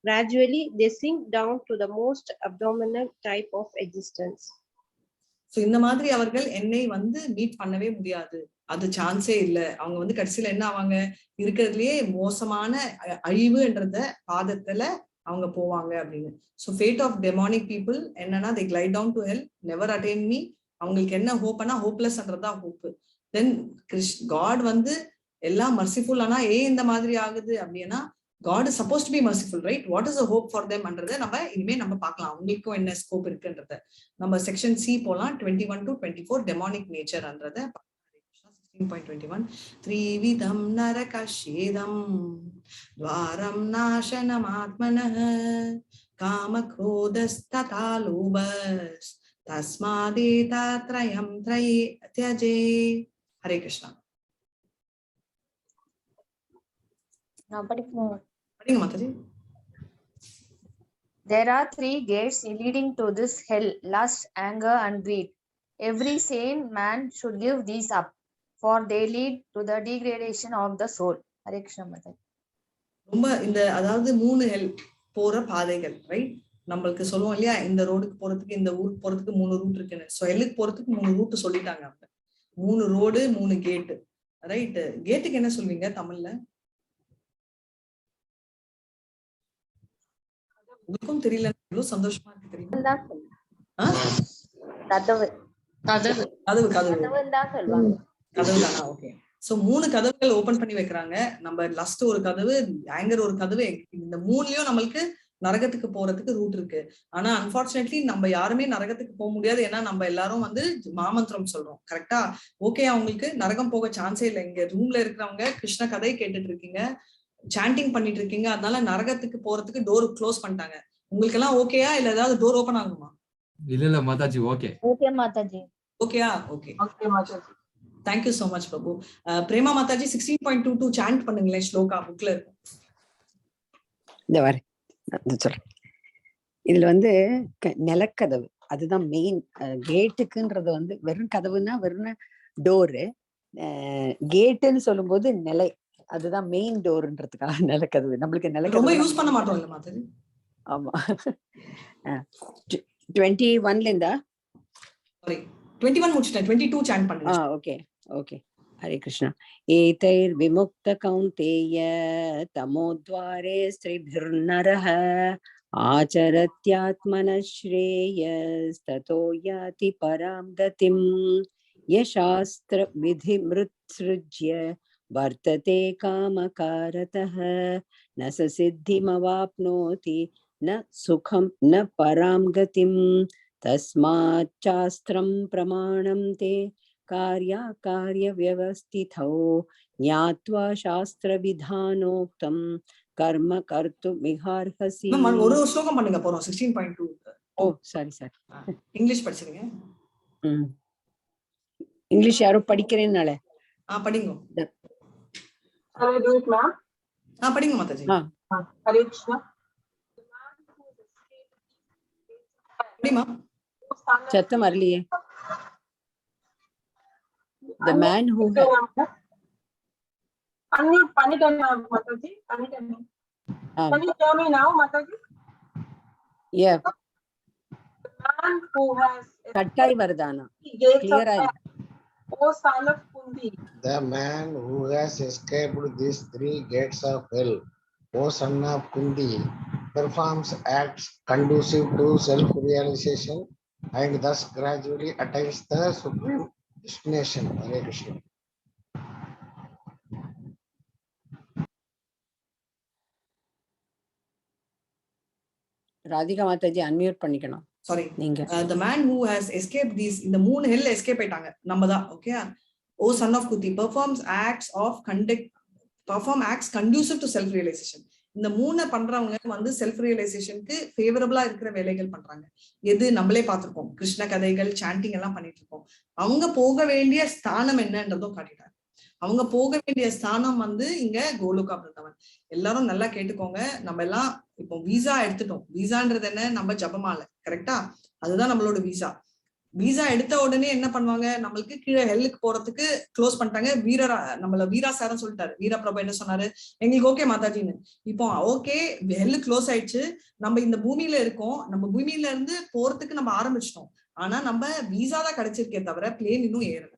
Gradually, they sink down to the most abdominal type of existence. So, இந்த மாதிரி அவர்கள் என்னை meet பண்ணவே முடியாது. அது சான்ஸே இல்ல. அவங்க கடைசியில என்ன ஆவாங்க? இருக்கிறதுலயே மோசமான அழிவுன்றத பாதத்துல அவங்க போவாங்க அப்படின்னு. So fate of demonic people என்னன்னா they glide down to hell, never attain me. அவங்களுக்கு என்ன ஹோப்னா ஹோப்லெஸ்ன்றதா ஹோப். Then God எல்லாம் merciful ஆனா இந்த மாதிரி ஆகுது அப்படின்னா God is supposed to be merciful, right? What is the hope for them என்றதை இனிமே நம்ம பார்க்கலாம். அவங்களுக்கும் என்ன ஸ்கோப் இருக்குன்றத நம்ம செக்ஷன் சி போலாம். 21 to 24 demonic nature என்றதை 16.21 த்ரிவிதம் நரகஷேதம் துவாரம் நாசனம் ஆத்மனஹ காமக்ரோதஸ்ததா லோபஸ் தஸ்மாதேதத்ரயம் த்யஜே. ஹரே கிருஷ்ணா. படிங்க Mataji. There are 3 gates leading to this hell: lust, anger, and greed. Every sane man should give these up, for they lead to the degradation of the soul. Hare Krishna Mataji. ரொம்ப அதாவது 3 ஹெல் போற பாதைகள், right? நம்மளுக்கு சொல்லுவோம் இல்லையா, இந்த ரோடுக்கு போறதுக்கு இந்த ஊருக்கு போறதுக்கு 3 ரூட் இருக்குன்னு. ஸோ ஹெல்லுக்கு போறதுக்கு 3 ரூட் சொல்லிட்டாங்க. அவங்க 3 ரோடு 3 கேட்டு, ரைட்? கேட்டுக்கு என்ன சொல்வீங்க தமிழ்ல? உங்களுக்கும் தெரியல, எவ்வளவு சந்தோஷமா இருக்கு தெரியுமா? கதவு கதவு கதவு கதவுதானா? ஓகே. சோ 3 கதவுகள் ஓபன் பண்ணி வைக்கிறாங்க. நம்ம லஸ்ட் ஒரு கதவு, ஆங்கர் ஒரு கதவு. இந்த 3லயும் நம்மளுக்கு நரகத்துக்கு போறதுக்கு ரூட் இருக்கு. ஆனா அன்பார்ச்சுனேட்லி நம்ம யாருமே நரகத்துக்கு போக முடியாது. ஏன்னா நம்ம எல்லாரும் மாமந்திரம் சொல்றோம், கரெக்டா? ஓகே, அவங்களுக்கு நரகம் போக சான்ஸே இல்லை. இங்க ரூம்ல இருக்கிறவங்க கிருஷ்ண கதை கேட்டுட்டு இருக்கீங்க, சாண்டிங் பண்ணிட்டு இருக்கீங்க. அதனால நரகத்துக்கு போறதுக்கு டோர் க்ளோஸ் பண்ணிட்டாங்க. உங்களுக்கு எல்லாம் ஓகேயா இல்ல ஏதாவது டோர் ஓபன் ஆகுமா? இல்ல மாதாஜி, ஓகே. ஓகே மாதாஜி. ஓகேயா? Okay. Okay Mataji. Thank you so much Prabhu. Prema Mataji 16.22 chant பண்ணுங்களேன். ஸ்லோகா புக்ல இருக்கு. இந்த வர சொல்றேன். இதுல நிலக்கதவு அதுதான் மெயின். கேட்டுக்குன்றது வெறும் கதவுன்னா வெறும் டோரு. கேட்டுன்னு சொல்லும் போது நிலை, அதுதான் மெயின் டோர்ன்றதுக்காக நிலக்கதவு. நம்மளுக்கு நிலக்கதவு ரொம்ப யூஸ் பண்ண மாட்டோம் இல்ல மாதாஜி? ஆமா. 21ல இருந்தா சாரி 21 முடிச்சிட்டேன். 22 சாண்ட் பண்ணுங்க. Okay okay. ஹரே கிருஷ்ணா. ஏதைர் விமுக்த கௌந்தேய தமோத்வாரே ஸ்ரீபிர்நரஹ ஆச்சரத்யாத்மன ஸ்ரேயஸ்ததோ யாதி பராம் கதிம் யசாஸ்திர விதிமிருத்ஸ்ருஜ்ய வர்த்ததே காமகாரதः ந ச சித்திமவாப்னோதி ந சுகம் ந பராம் கதிம் தஸ்மாத் சாஸ்திரம் பிரமாணம் தே कार्य व्यवस्थितौ ज्ञात्वा शास्त्र विधानोक्तं कर्म कर्तुमिहार्हसि. ஒரு ஸ்லோகம் பண்ணுங்க போறோம். 16.2. ஓ சாரி இங்கிலீஷ் படிச்சிருங்க. இங்கிலீஷ் யாரோ படிக்கிறேன்னால படிங்க. Shall I do it, ma'am? படிங்க மாதாஜி. Hare Krishna. படிமா. சத்தம் வரலையே. The man who unmute பண்ணிட்டேனா மாதாஜி? பண்ணிட்டேனா? Can you hear me now, Mataji? Yeah. The man who has கட்டாய் வருதானா? Clear ah? O son of Kundi. The man who has escaped these 3 gates of hell, O son of Kundi, performs acts conducive to self-realization and thus gradually attains the supreme destination. Hare Krishna. Radhika Mataji unmute பண்ணிக்கணும். Sorry. நீங்க. The man who has escaped these, இந்த 3 hell escape ஆயிட்டாங்க. நம்ம தான். Okay. O son of Kuti, perform acts conducive to self realization. இந்த 3 பண்றவங்க வந்து self ரியலைசேஷனுக்கு ஃபேவரபிளா இருக்கிற வேலைகள் பண்றாங்க. எது நம்மளே பார்த்திருக்கோம். கிருஷ்ண கதைகள், சாண்டிங் எல்லாம் பண்ணிட்டு இருக்கோம். அவங்க போக வேண்டிய ஸ்தானம் என்னன்றதும் காட்டிட்டாங்க. அவங்க போக வேண்டிய ஸ்தானம் வந்து இங்க கோலுகா பிருந்தாவன். எல்லாரும் நல்லா கேட்டுக்கோங்க. நம்ம எல்லாம் இப்போ வீசா எடுத்துட்டோம். வீசான்றது என்ன? நம்ம ஜபமால, கரெக்டா? அதுதான் நம்மளோட வீசா. வீசா எடுத்த உடனே என்ன பண்ணுவாங்க? நம்மளுக்கு கீழே ஹெல்லுக்கு போறதுக்கு க்ளோஸ் பண்ணிட்டாங்க. நம்மள வீரா சாரம் சொல்லிட்டாரு. வீரா பிரபு என்ன சொன்னாரு? எங்களுக்கு ஓகே மாதாஜின்னு. இப்போ ஓகே, ஹெல்லு க்ளோஸ் ஆயிடுச்சு. நம்ம இந்த பூமியில இருக்கோம். நம்ம பூமியில இருந்து போறதுக்கு நம்ம ஆரம்பிச்சிட்டோம். ஆனா நம்ம வீசா தான் கிடைச்சிருக்கே தவிர பிளேன் இன்னும் ஏறல.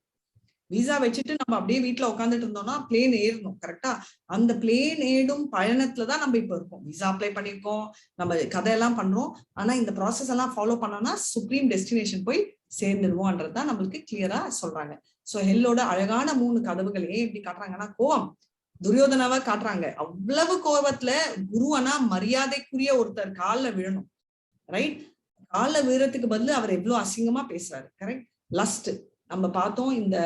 வீசா வச்சுட்டு நம்ம அப்படியே வீட்டுல உட்காந்துட்டு இருந்தோம்னா பிளேன் ஏறணும், கரெக்டா? அந்த பிளேன் ஏடும் பயணத்துலதான் நம்ம இப்ப இருக்கோம். வீசா அப்ளை பண்ணிருக்கோம், நம்ம கதையெல்லாம் பண்றோம். ஆனா இந்த ப்ராசஸ் எல்லாம் ஃபாலோ பண்ணோம்னா சுப்ரீம் டெஸ்டினேஷன் போய் சேர்ந்துருவோம்ன்றதுதான் நம்மளுக்கு கிளியரா சொல்றாங்க. சோ ஹெல்லோட அழகான 3 கதவுகள் ஏன் இப்படி காட்டுறாங்கன்னா, கோவம் துரியோதனாவா காட்டுறாங்க. அவ்வளவு கோபத்துல குருவனா மரியாதைக்குரிய ஒருத்தர் காலில் விழணும், ரைட்? காலில் விழறதுக்கு பதிலு அவர் எவ்வளவு அசிங்கமா பேசுறாரு, கரெக்ட்? லஸ்ட் நம்ம பார்த்தோம். இந்த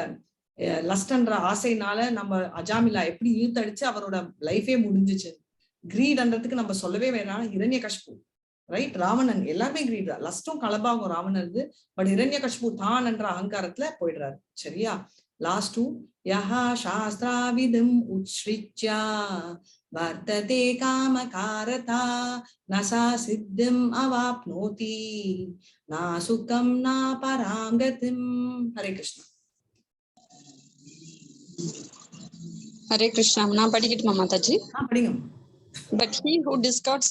லஸ்ட்ன்ற ஆசைனால நம்ம அஜாமிலா எப்படி இழுத்தடிச்சு அவரோட லைஃபே முடிஞ்சிச்சு. கிரீட்ன்றதுக்கு நம்ம சொல்லவே வேணாம். இரண்யகசிபு, ரைட்? ராவணன் எல்லாருமே கிரீட் தான். லஸ்டும் கலபாகும் ராவணனுக்கு. பட் இரண்யகசிபு தான் என்ற அகங்காரத்துல போயிடுறாரு. சரியா? லாஸ்ட் 2 யஹா சாஸ்திராவிதம் உச்ச்ரிச்யா வர்த்ததே காமகாரதா நசா சித்திம் அவாப்னோதி நா சுகம் நா பராங்கதிம். ஹரே கிருஷ்ணா. Hare Krishna. நான் படிக்கட்டுமா மாதாஜி? படிங்க. But he who discards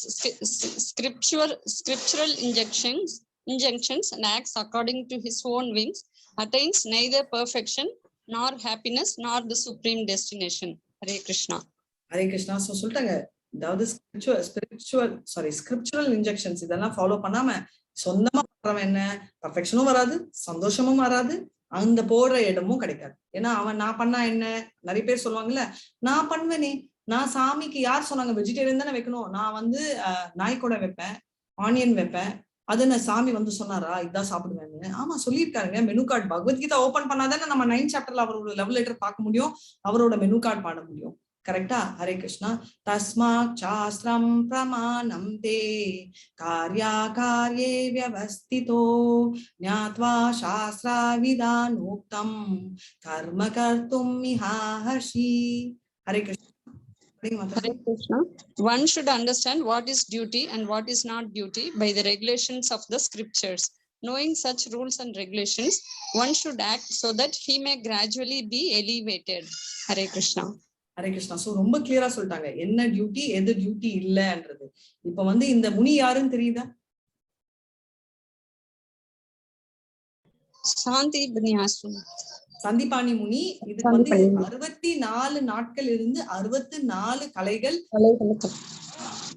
scriptural injunctions and acts according to his own wings attains neither perfection nor happiness nor the supreme destination. Hare Krishna. Hare Krishna. So சொல்லிட்டாங்க, அதாவது ஸ்கிரிப்சுரல் இன்ஜெக்ஷன்ஸ் இதெல்லாம் follow பண்ணாம சொந்தமா பண்றவன் என்ன பர்ஃபெக்ஷனும் வராது, சந்தோஷமும் வராது, அந்த போடுற இடமும் கிடைக்காது. ஏன்னா அவன் நான் பண்ணா என்ன, நிறைய பேர் சொல்லுவாங்கல்ல, நான் பண்ணுவேனே, நான் சாமிக்கு யார் சொன்னாங்க வெஜிடேரியன் தானே வைக்கணும், நான் வந்து நாய்க்கூட வைப்பேன், ஆனியன் வைப்பேன், அது நான் சாமி வந்து சொன்னாரா இதான் சாப்பிடுவேன்னு? ஆமா சொல்லியிருக்காருங்க. மெனு கார்டு பகவத்கீதா ஓபன் பண்ணாதானே நம்ம 9th சாப்டர்ல அவரோட லவ் லெட்டர் பார்க்க முடியும், அவரோட மெனு கார்டு பாட முடியும், கரெக்டா? ஹரே கிருஷ்ணா. தஸ்மாத் சாஸ்திரம் பிரமாணம் தே கார்யா கார்யே வியவஸ்திதோ ஞாத்வா சாஸ்திரா விதானோக்தம் கர்ம கர்த்தும் மிஹாஹர்ஷி. Hare Krishna. Hare Krishna. One should understand what is duty and what is not duty by the regulations of the scriptures. Knowing such rules and regulations, one should act so that he may gradually be elevated. Hare Krishna. Hare Krishna. So ரொம்ப கிளியரா சொல்லிட்டாங்க என்ன duty எது duty இல்லன்றது. இப்ப வந்து இந்த முனி யாருன்னு தெரியுதா? சந்திபாணி முனி. இதுக்கு வந்து 64 நாட்கள் இருந்து 64 கலைகள்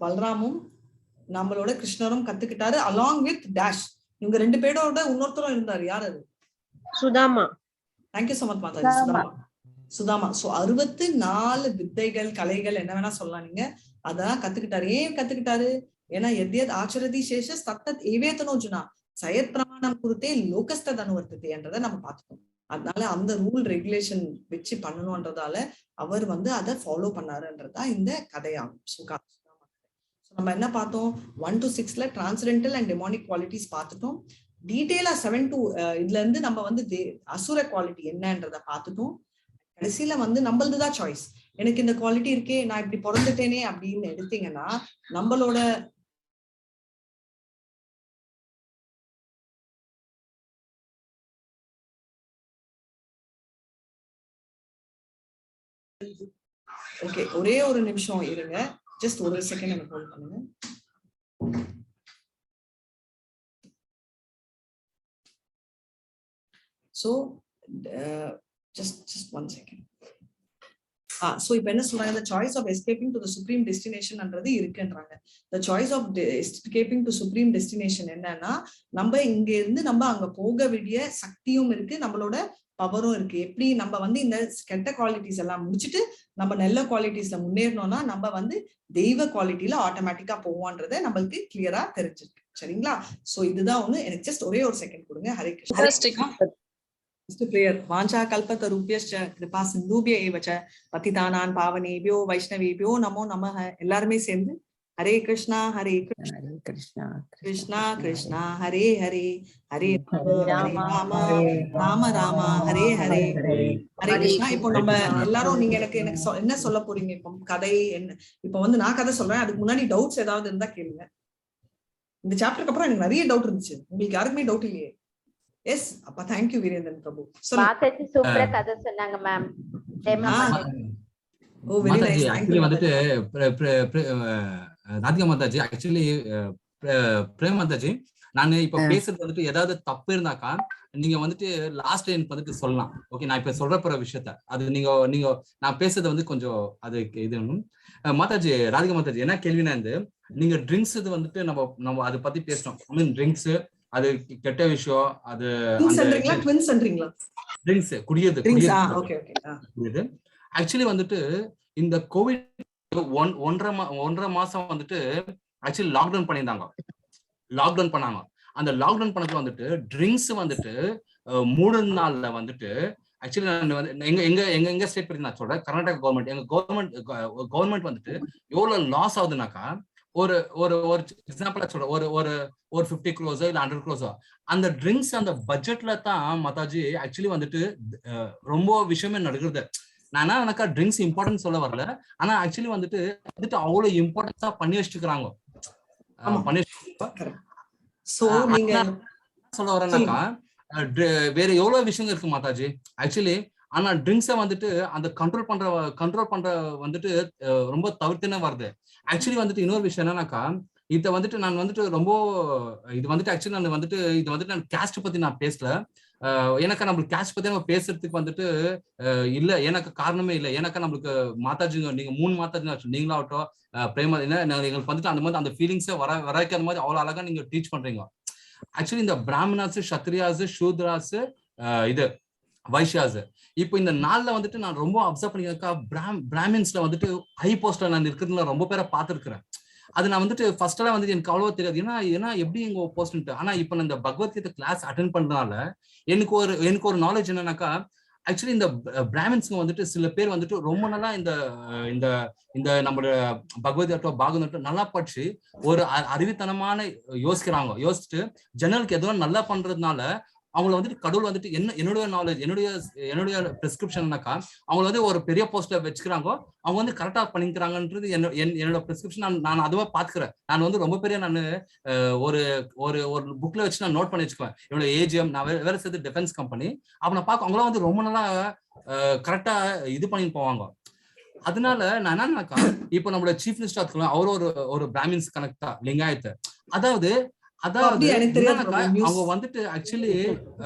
பல்ராமும் நம்மளோட கிருஷ்ணரும் கத்துக்கிட்டாரு. Along with dash. இவங்க 2 பேரோட இன்னொருத்தரும் இருந்தாரு. யார் அது? Sudama. Thank you so much Mataji. Sudama. So 64 வித்தைகள் கலைகள் என்ன வேணா சொல்லலாம் நீங்க, அதான் கத்துக்கிட்டாரு. ஏன் கத்துக்கிட்டாரு? ஏன்னா எத்யத் ஆச்சரதி சேஷஸ் தத்தத் ஏவேதனோஜுனா சயத் பிரமாணம் குருத்தே லோகஸ்தத் அனுவர்த்ததே என்றதை நம்ம பார்த்துக்கோம். அதனால அந்த ரூல் ரெகுலேஷன் வச்சு பண்ணணும்ன்றதால அவர் வந்து அதை ஃபாலோ பண்ணாருன்றதா இந்த கதையாகும். நம்ம என்ன பார்த்தோம்? 1 to 6ல டிரான்சென்டென்டல் அண்ட் டெமானிக் குவாலிட்டிஸ் பார்த்துட்டோம். டீடைலா 7 to இதுல இருந்து நம்ம வந்து அசுர குவாலிட்டி என்னன்றத பார்த்துட்டோம். கடைசியில வந்து நம்மளதுதான் சாய்ஸ். எனக்கு இந்த குவாலிட்டி இருக்கே, நான் இப்படி பிறந்துட்டேனே அப்படின்னு எடுத்தீங்கன்னா நம்மளோட ஓகே ஒரே ஒரு நிமிஷம் இருங்க, ஜஸ்ட் ஒரு செகண்ட் எனக்கு ஹோல்ட் பண்ணுங்க. So just 1 second. சோ இப்ப என்ன சொல்றாங்க, the choice of escaping to the supreme destination ன்றது இருக்குன்றாங்க. the choice of escaping to supreme destination என்னன்னா, நம்ம இங்க இருந்து நம்ம அங்க போக வேண்டிய சக்தியும் இருக்கு, நம்மளோட பவரும் இருக்கு. எப்படி நம்ம வந்து இந்த கெட்ட குவாலிட்டிஸ் எல்லாம் முடிச்சுட்டு நம்ம நல்ல குவாலிட்டிஸ்ல முன்னேறணும்னா நம்ம வந்து தெய்வ குவாலிட்டியில ஆட்டோமேட்டிக்கா போவோன்றதை நம்மளுக்கு கிளியரா தெரிஞ்சிருக்கு. சரிங்களா? சோ இதுதான் ஒண்ணு. எனக்கு ஜஸ்ட் ஒரே ஒரு செகண்ட் கொடுங்க. ஹரே கிருஷ்ணா. பிரேயர். வாஞ்சா கல்பத ரூபியஸ்ச கிருபா சிந்தூபிய ஏவச்ச பதிதானான் பாவனேபியோ வைஷ்ணவேபியோ நமோ நமஹ. எல்லாருமே சேர்ந்து ஹரே கிருஷ்ணா ஹரே கிருஷ்ணா கிருஷ்ணா கிருஷ்ணா ஹரே ஹரே ஹரே ராம ராம ராம ஹரே ஹரே ஹரே கிருஷ்ணா. இப்போ நம்ம எல்லாரும் நீங்க எனக்கு என்ன சொல்ல போறீங்க? இப்போ கதை என்ன? இப்போ வந்து நான் கதை சொல்றேன், அதுக்கு முன்னாடி டவுட்ஸ் ஏதாவது இருந்தா கேளுங்க. இந்த சாப்டருக்கு அப்புறம் எனக்கு நிறைய டவுட் இருந்துச்சு, உங்களுக்கு யாருக்குமே டவுட் இல்லையே? எஸ் அப்பா, தேங்க்யூ வீரேந்திரன் பிரபு. மாதாஜி சூப்பரா கதை சொன்னாங்க மேம். ஓ வெரி நைஸ். ஆக்சுவலி வந்துட்டு ராதிகா மாதாஜி, ஆக்சுவலி பிரேம் மாதாஜி, நான் இப்ப பேசுறது வந்துட்டு ஏதாவது தப்பு இருந்தாக்கா நீங்க வந்துட்டு லாஸ்ட் எனக்கு வந்துட்டு சொல்லலாம். ஓகே, நான் இப்ப சொல்ற போற விஷயத்த அது நீங்க நான் பேசுறது வந்து கொஞ்சம் அது இது மாதாஜி. ராதிகா மாதாஜி, என்ன கேள்வினா இருந்து நீங்க ட்ரிங்க்ஸ் இது வந்துட்டு நம்ம அதை பத்தி பேசணும். ஐ மீன் ட்ரிங்க்ஸ் அது கெட்ட விஷயம், அது ட்ரிங்க்ஸ் குடியது. ஆக்சுவலி வந்துட்டு இந்த கோவிட் 1.5 மாசம் வந்துட்டு ஆக்சுவலி லாக்டவுன் பண்ணியிருந்தாங்க. லாக்டவுன் பண்ணாங்க. அந்த லாக்டவுன் பண்ணதுல வந்துட்டு ட்ரிங்க்ஸ் வந்துட்டு 3 நாள்ல வந்துட்டு ஆக்சுவலி நான் வந்து எங்க ஸ்டேட் பத்தி நான் சொல்றேன். கர்நாடகா கவர்மெண்ட், எங்க கவர்மெண்ட் வந்துட்டு எவ்வளவு லாஸ் ஆகுதுனாக்கா, ஒரு ஒரு ஒரு எக்ஸாம்பிளா சொல்றேன், ஒரு 50 crores இல்ல 100 crores அந்த ட்ரிங்க்ஸ் அந்த பட்ஜெட்ல தான் மாதாஜி ஆக்சுவலி வந்துட்டு ரொம்ப விஷயமே நடக்குது. நான் எனக்கா ட்ரிங்க்ஸ் இம்பார்ட்டன்ஸ் சொல்ல வரல, ஆனா ஆக்சுவலி வந்துட்டு அவ்வளவு இம்பார்ட்டன்ஸா பண்ணி வச்சுக்கிறாங்க. சொல்ல வரேன்னாக்கா வேற எவ்வளவு விஷயங்கள் இருக்கு மாதாஜி ஆக்சுவலி. ஆனா ட்ரிங்க்ஸை வந்துட்டு அந்த கண்ட்ரோல் பண்ற வந்துட்டு ரொம்ப தவிர்த்துனே வருது. ஆக்சுவலி வந்துட்டு இன்னொரு விஷயம் என்னன்னாக்கா, இதை வந்துட்டு நான் வந்துட்டு ரொம்ப இது வந்துட்டு ஆக்சுவலி நான் வந்துட்டு இது வந்துட்டு நான் கேஸ்ட் பத்தி நான் பேசல. எனக்கு நம்மளுக்கு கேஸ்ட் பத்தி நம்ம பேசுறதுக்கு வந்துட்டு இல்ல, எனக்கு காரணமே இல்லை. எனக்கு நம்மளுக்கு மாதாஜி, நீங்க 3 மாதாஜி நீங்களாகட்டும் பிரேமா, எங்களுக்கு வந்துட்டு அந்த மாதிரி அந்த ஃபீலிங்ஸை வரைக்கிற மாதிரி அவ்வளவு அழகா நீங்க டீச் பண்றீங்க. ஆக்சுவலி இந்த பிராமணாஸ், சத்ரியாஸ், சூத்ராஸ், இது வைஷ்யாஸ், இப்போ இந்த நாள்ல வந்துட்டு நான் ரொம்ப அப்சர்வ் பண்ணிக்கா பிராமின்ஸ்ல வந்துட்டு ஹை போஸ்ட்ல நான் இருக்கிறதுல ரொம்ப பேரை பார்த்துருக்கிறேன். அது நான் வந்துட்டு ஃபர்ஸ்ட் எல்லாம் வந்துட்டு எனக்கு அவ்வளவா தெரியாது, ஏன்னா எப்படி எங்க போஸ்ட். ஆனா இப்ப நான் இந்த பகவத்கீதை கிளாஸ் அட்டென்ட் பண்றதுனால எனக்கு ஒரு நாலேஜ் என்னன்னாக்கா, ஆக்சுவலி இந்த பிராமின்ஸ்க்கு வந்துட்டு சில பேர் வந்துட்டு ரொம்ப நல்லா இந்த நம்மளோட பகவத்கீதை பாகவதம் நல்லா படிச்சு ஒரு அறிவுத்தனமான யோசிச்சுட்டு ஜனங்களுக்கு எதுவும் நல்லா பண்றதுனால அவங்களை வந்துட்டு கடவுள் வந்துட்டு என்னுடைய நாலேஜ், என்னுடைய பிரிஸ்கிரிப்ஷன்னாக்கா அவங்களை வந்து ஒரு பெரிய போஸ்ட்ல வச்சுக்கிறாங்க. அவங்க வந்து கரெக்டா பண்ணிக்கிறாங்கன்றது என்னோட பிரிஸ்கிரிப்ஷன். நான் அதுவா பாத்துக்கிறேன். நான் வந்து ரொம்ப பெரிய நான் ஒரு புக்ல வச்சு நான் நோட் பண்ணி வச்சுக்குவேன். என்னோட ஏஜிஎம், நான் வேலை செய்து டிஃபென்ஸ் கம்பெனி. அப்ப நான் பார்க்க அவங்களாம் வந்து ரொம்ப நல்லா கரெக்டா இது பண்ணிட்டு போவாங்க. அதனால நான் என்னன்னாக்கா, இப்ப நம்மளோட சீஃப் மினிஸ்டர் ஆத்துக்கலாம், அவரு ஒரு பிராமின்ஸ் கனெக்டா லிங்காயத்தை, அதாவது அவங்க வந்துட்டு ஆக்சுவலி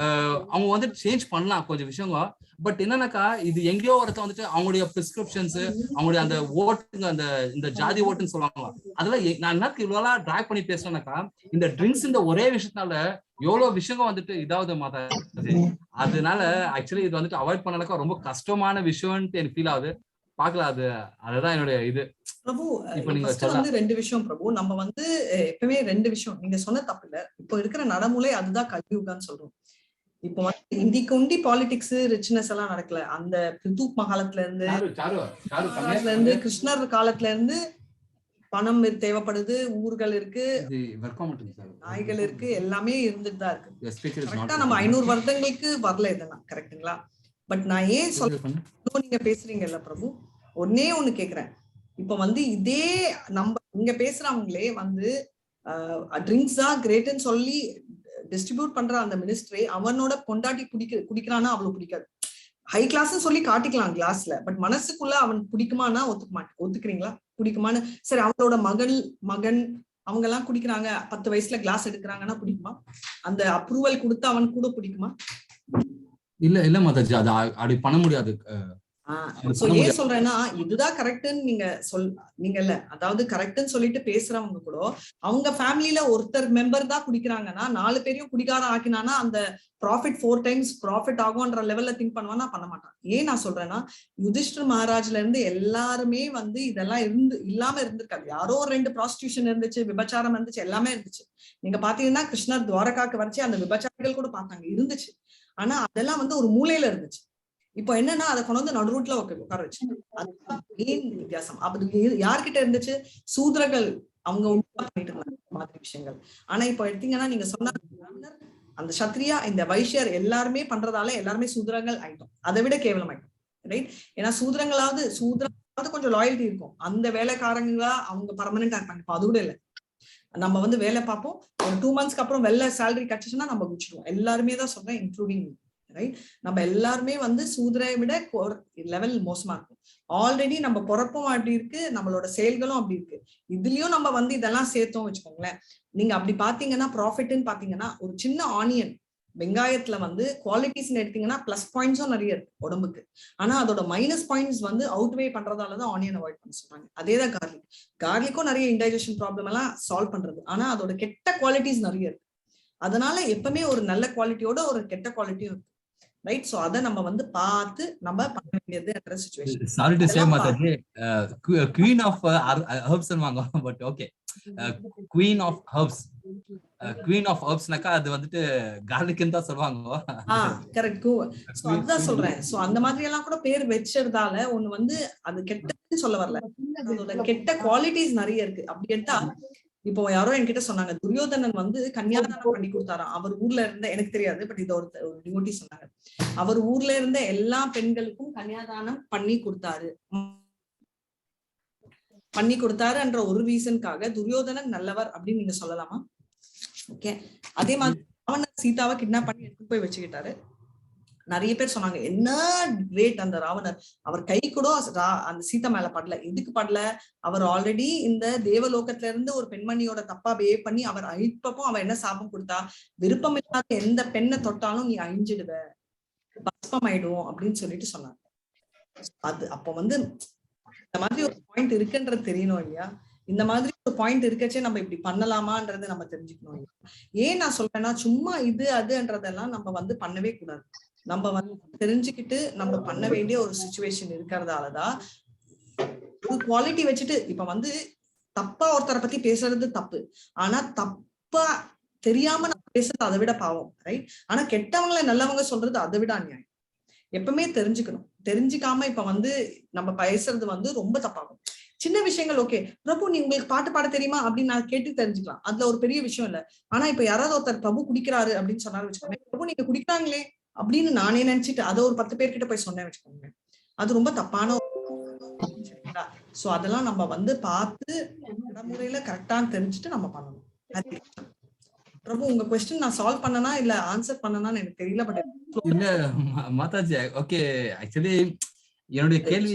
அவங்க வந்துட்டு சேஞ்ச் பண்ணலாம் கொஞ்சம் விஷயங்க. பட் என்னன்னாக்கா, இது எங்கேயோ ஒருத்த வந்துட்டு அவங்களுடைய பிரிஸ்கிரிப்ஷன்ஸ், அவங்களுடைய அந்த ஓட்டுங்க, இந்த ஜாதி ஓட்டுன்னு சொல்லுவாங்க, அதெல்லாம் நான் என்னக்கு இவ்வளவு டிராக் பண்ணி பேசுறேன்னாக்கா, இந்த ட்ரிங்க்ஸ் இந்த ஒரே விஷயத்தினால எவ்வளவு விஷயங்கள் வந்துட்டு இதாவது மாதாஜி. அதனால ஆக்சுவலி இது வந்துட்டு அவாய்ட் பண்ணனாக்கா ரொம்ப கஷ்டமான விஷயம்னு எனக்கு ஃபீல் ஆகுது. பாக்கலாம், அதுதான் என்னுடைய இது. பிரபு வந்து 2 விஷயம் பிரபு. நம்ம வந்து எப்பவுமே 2 விஷயம் நீங்க சொன்ன தப்பு இல்ல. இப்போ இருக்கிற நடைமுறை அதுதான் கலியுகான்னு சொல்றோம். இப்போ வந்து இந்திக்கு பாலிடிக்ஸ் ரிச்னஸ் எல்லாம் நடக்கல. அந்த பிரிதூப் மகாலத்துல இருந்து கிருஷ்ணர் காலத்துல இருந்து பணம் தேவைப்படுது, ஊர்கள் இருக்கு, நாய்கள் இருக்கு, எல்லாமே இருந்துட்டு தான் இருக்கு. கரெக்டா நம்ம 500 வருடங்களுக்கு வரல இதெல்லாம், கரெக்டுங்களா? பட் நான் ஏன் சொல்ல நீங்க பேசுறீங்கல்ல பிரபு, ஒண்ணு கேக்குறேன். இப்ப வந்து இதே நம்ம இங்க பேசுறவங்களே வந்து ட்ரிங்க்ஸ் தான் கிரேட்னு சொல்லி டிஸ்ட்ரிபியூட் பண்ற அந்த மினிஸ்ட்ரி அவனோட பொண்டாட்டி குடிக்கிறானா அவ்வளவு பிடிக்காது. ஹை கிளாஸ் சொல்லி காட்டிக்கலாம் கிளாஸ்ல, பட் மனசுக்குள்ள அவன் பிடிக்குமானா ஒத்துக்கிறீங்களா? பிடிக்குமான்னு சரி, அவனோட மகன் அவங்க எல்லாம் குடிக்கிறாங்க, 10 வயசுல கிளாஸ் எடுக்கிறாங்கன்னா பிடிக்குமா? அந்த அப்ரூவல் கொடுத்து அவன் கூட பிடிக்குமா? இல்ல மாதாஜி, அது அப்படி பண்ண முடியாது. சோ ஏன் சொல்றேன்னா இதுதான் கரெக்ட்னு நீங்கல்ல, அதாவது கரெக்ட்னு சொல்லிட்டு பேசுறவங்க கூட அவங்க ஃபேமிலில ஒருத்தர் மெம்பர் தான் குடிக்கிறாங்கன்னா 4 பேரையும் குடிகாரம் ஆக்கினானா அந்த ப்ராஃபிட் 4 டைம்ஸ் ப்ராஃபிட் ஆகும்ன்ற லெவல்ல திங்க் பண்ணுவானா? பண்ண மாட்டான். ஏன் நான் சொல்றேன்னா யுதிஷ்டர் மகாராஜ்ல இருந்து எல்லாருமே இதெல்லாம் இல்லாம இருந்திருக்காது. யாரோ 2 ப்ராஸ்டியூஷன் இருந்துச்சு, விபச்சாரம் இருந்துச்சு, எல்லாமே இருந்துச்சு. நீங்க பாத்தீங்கன்னா கிருஷ்ணர் துவாரகாக்கு வரைச்சு அந்த விபச்சாரிகள் கூட பார்த்தாங்க, இருந்துச்சு. ஆனா அதெல்லாம் ஒரு மூலையில இருந்துச்சு. இப்போ என்னன்னா அதை கொண்டு நடு ரூட்ல உட்கார வச்சு, அதுதான் மெயின் வித்தியாசம். அப்படி யார்கிட்ட இருந்துச்சு? சூத்ரர்கள் அவங்க பண்ணிட்டு இருந்தாங்க மாதிரி விஷயங்கள். ஆனா இப்போ எடுத்தீங்கன்னா நீங்க சொன்ன அந்த சத்ரியா இந்த வைஷ்யர் எல்லாருமே பண்றதால எல்லாருமே சூத்ரங்கள் ஆயிட்டோம். அதை விட கேவலம் ஆயிட்டோம், ரைட்? ஏன்னா சூத்ரங்களாவது கொஞ்சம் லாயல்ட்டி இருக்கும், அந்த வேலைக்காரங்களா அவங்க பர்மனண்டா இருப்பாங்க. இப்போ அது கூட இல்லை. நம்ம வேலை பார்ப்போம், ஒரு 2 monthsக்கு அப்புறம் வெள்ள சேலரி கிடைச்சிச்சுன்னா நம்ம குடிச்சிடுவோம். எல்லாருமே தான் சொல்றேன், இன்க்ளூடிங் ரைட். நம்ம எல்லாருமே சூத்ரை விட லெவல் மோசமா இருக்கும். ஆல்ரெடி நம்ம பொறப்பும் அப்படி இருக்கு, நம்மளோட செயல்களும் அப்படி இருக்கு. இதுலயும் நம்ம இதெல்லாம் சேர்த்தோம் வச்சுக்கோங்களேன். நீங்க அப்படி பாத்தீங்கன்னா ப்ராஃபிட்னு பாத்தீங்கன்னா ஒரு சின்ன ஆனியன் வெங்காயத்துல குவாலிட்டிஸ் எடுத்தீங்கன்னா பிளஸ் பாயிண்ட்ஸும் நிறைய இருக்கு உடம்புக்கு. ஆனா அதோட மைனஸ் பாயிண்ட்ஸ் அவுட்வே பண்றதாலதான் ஆனியன் அவாய்ட் பண்ண சொல்றாங்க. அதேதான் கார்லிக்கும் நிறைய இன்டைஜஷன் ப்ராப்ளம் எல்லாம் சால்வ் பண்றது. ஆனா அதோட கெட்ட குவாலிட்டிஸ் நிறைய இருக்கு. அதனால எப்பவுமே ஒரு நல்ல குவாலிட்டியோட ஒரு கெட்ட குவாலிட்டியும் இருக்கு, ரைட்? சோ அத நம்ம பார்த்து நம்ம பண்ண வேண்டியது situation. Sorry to say, Mataji, queen of herbs and but okay, queen of herbs, queen of herbs naka அது garlic ன்னு தான் சொல்வாங்க. கரெக்ட். சோ அதான் சொல்றேன். சோ அந்த மாதிரி எல்லாம் கூட பேர் வெச்சறதால ஒன்னு அது கெட்டன்னு சொல்ல வரல, அதோட கெட்ட குவாலிட்டிஸ் நிறைய இருக்கு. அப்படி எடுத்தா இப்போ யாரோ என்கிட்ட சொன்னாங்க, துரியோதனன் கன்னியாதானம் பண்ணி கொடுத்தாராம் அவர் ஊர்ல இருந்த, எனக்கு தெரியாது, பட் இது ஒரு டிவோட்டி சொன்னாங்க, அவர் ஊர்ல இருந்த எல்லா பெண்களுக்கும் கன்னியாதானம் பண்ணி கொடுத்தாருன்ற ஒரு ரீசனுக்காக துரியோதனன் நல்லவர் அப்படின்னு நீங்க சொல்லலாமா? ஓகே. அதே மாதிரி ராவணன் சீதாவை கிட்னாப் பண்ணி எடுத்து போய் வச்சுக்கிட்டாரு. நிறைய பேர் சொன்னாங்க என்ன கிரேட் அந்த ராவணர், அவர் கை கூட அந்த சீதா மேல படல. எதுக்கு படல? அவர் ஆல்ரெடி இந்த தேவலோகத்துல இருந்து ஒரு பெண்மணியோட தப்பா பிஹேவ் பண்ணி அவர் அழிப்பப்போ அவன் என்ன சாபம் கொடுத்தா, விருப்பம் இல்லாத எந்த பெண்ணை தொட்டாலும் நீ அழிஞ்சிடுவ, பஸ்பம் ஆயிடுவோம் அப்படின்னு சொல்லிட்டு சொன்னாங்க. அது அப்போ இந்த மாதிரி ஒரு பாயிண்ட் இருக்குன்றது தெரியணும் இல்லையா? இந்த மாதிரி ஒரு பாயிண்ட் இருக்கச்சே நம்ம இப்படி பண்ணலாமான்றது நம்ம தெரிஞ்சுக்கணும் இல்லையா? ஏன் நான் சொல்றேன்னா சும்மா இது அதுன்றதெல்லாம் நம்ம பண்ணவே கூடாது. நம்ம தெரிஞ்சுக்கிட்டு நம்ம பண்ண வேண்டிய ஒரு சிச்சுவேஷன் இருக்கிறதாலதான் ஒரு குவாலிட்டி வச்சுட்டு இப்ப தப்பா ஒருத்தரை பத்தி பேசுறது தப்பு, ஆனா தப்பா தெரியாம நம்ம பேசுறது அதை விட பாவம், ரைட்? ஆனா கெட்டவங்களை நல்லவங்க சொல்றது அதை விட அநியாயம். எப்பவுமே தெரிஞ்சுக்கணும். தெரிஞ்சுக்காம இப்ப நம்ம பேசுறது ரொம்ப தப்பாகும். சின்ன விஷயங்கள் ஓகே, பிரபு நீ உங்களுக்கு பாட்டு பாட தெரியுமா அப்படின்னு நான் கேட்டு தெரிஞ்சுக்கலாம், அதுல ஒரு பெரிய விஷயம் இல்ல. ஆனா இப்ப யாராவது ஒருத்தர் பிரபு குடிக்கிறாரு அப்படின்னு சொன்னாரு வச்சுக்கோங்க, பிரபு நீங்க குடிக்கிறாங்களே அப்படின்னு நானே நினைச்சிட்டு அதை ஒரு 10 பேர்கிட்ட போய் சொன்னேன் வச்சுக்கோங்க, அது ரொம்ப தப்பான. சோ அதெல்லாம் நம்ம பார்த்து நடைமுறையில கரெக்டான்னு தெரிஞ்சுட்டு நம்ம பண்ணணும். பிரபு உங்க क्वेश्चन நான் சால்வ் பண்ணனா இல்ல ஆன்சர் பண்ணனான்னு எனக்கு தெரியல, பட் இல்ல மாதாஜி, ஓகே. ஆக்சுவலி என்னுடைய கேள்வி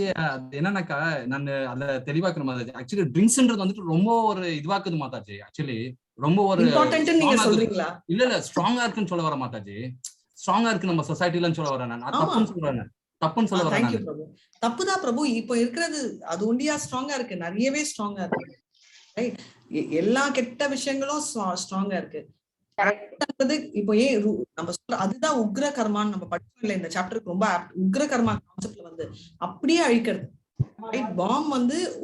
என்னன்னாக்கா, நான் அதுல தெளிவாக்கணும் மாதாஜி. ஆக்சுவலி ட்ரிங்க்ஸ்ன்றது ரொம்ப ஒரு இதுவாக்குது மாதாஜி. ஆக்சுவலி ரொம்ப ஒரு இம்பார்ட்டன்ட் நீங்க சொல்றீங்களா? இல்ல ஸ்ட்ராங்கா இருக்குன்னு சொல்ல வர மாதாஜி. ஸ்ட்ராங்கா இருக்கு நம்ம சொசைட்டிலன்னு சொல்ல வரேன். நான் தப்புன்னு சொல்ல வரேன். தப்புதான் பிரபு. இப்போ இருக்கிறது அது ஒண்டியா ஸ்ட்ராங்கா இருக்கு, நிறையவே ஸ்ட்ராங்கா இருக்கு, ரைட்? எல்லா கெட்ட விஷயங்களும் ஸ்ட்ராங்கா இருக்கு. இப்போ ஏன் நம்ம சொல்ற அதுதான் உக்ர கர்மான்னு நம்ம படிச்சோம் இல்ல, இந்த சாப்டருக்கு ரொம்ப உக்ர கர்மா கான்செப்ட்ல அப்படியே அழிக்கிறது, ரைட்? பாம்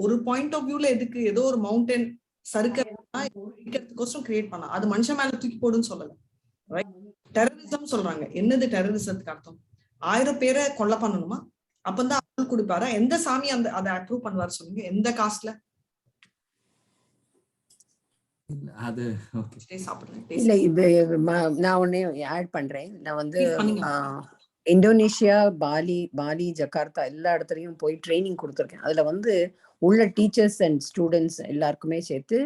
ஒரு பாயிண்ட் ஆஃப் வியூல எதுக்கு ஏதோ ஒரு மவுண்டன் சறுக்கிறதுக்கோசரம் கிரியேட் பண்ணா, அது மனுஷன் மேல தூக்கி போடுன்னு சொல்லல, ரைட்? டெரரிசம் சொல்றாங்க. என்னது டெரரிசத்துக்கு அர்த்தம்? 1000 பேரை கொலை பண்ணணுமா? அப்பதான் அருள் கொடுப்பாரா? எந்த சாமி அதை அப்ரூவ் பண்ணுவாரு சொல்லுங்க? எந்த காஸ்ட்ல? அது இல்ல, இது நான் ஒண்ணே ஆட் பண்றேன். நான் இந்தோனேஷியா, பாலி, ஜகார்த்தா எல்லா இடத்துலயும் போய் ட்ரைனிங் கொடுத்துருக்கேன். அதுல உள்ள டீச்சர்ஸ் அண்ட் ஸ்டூடெண்ட்ஸ் எல்லாருக்குமே சேர்த்து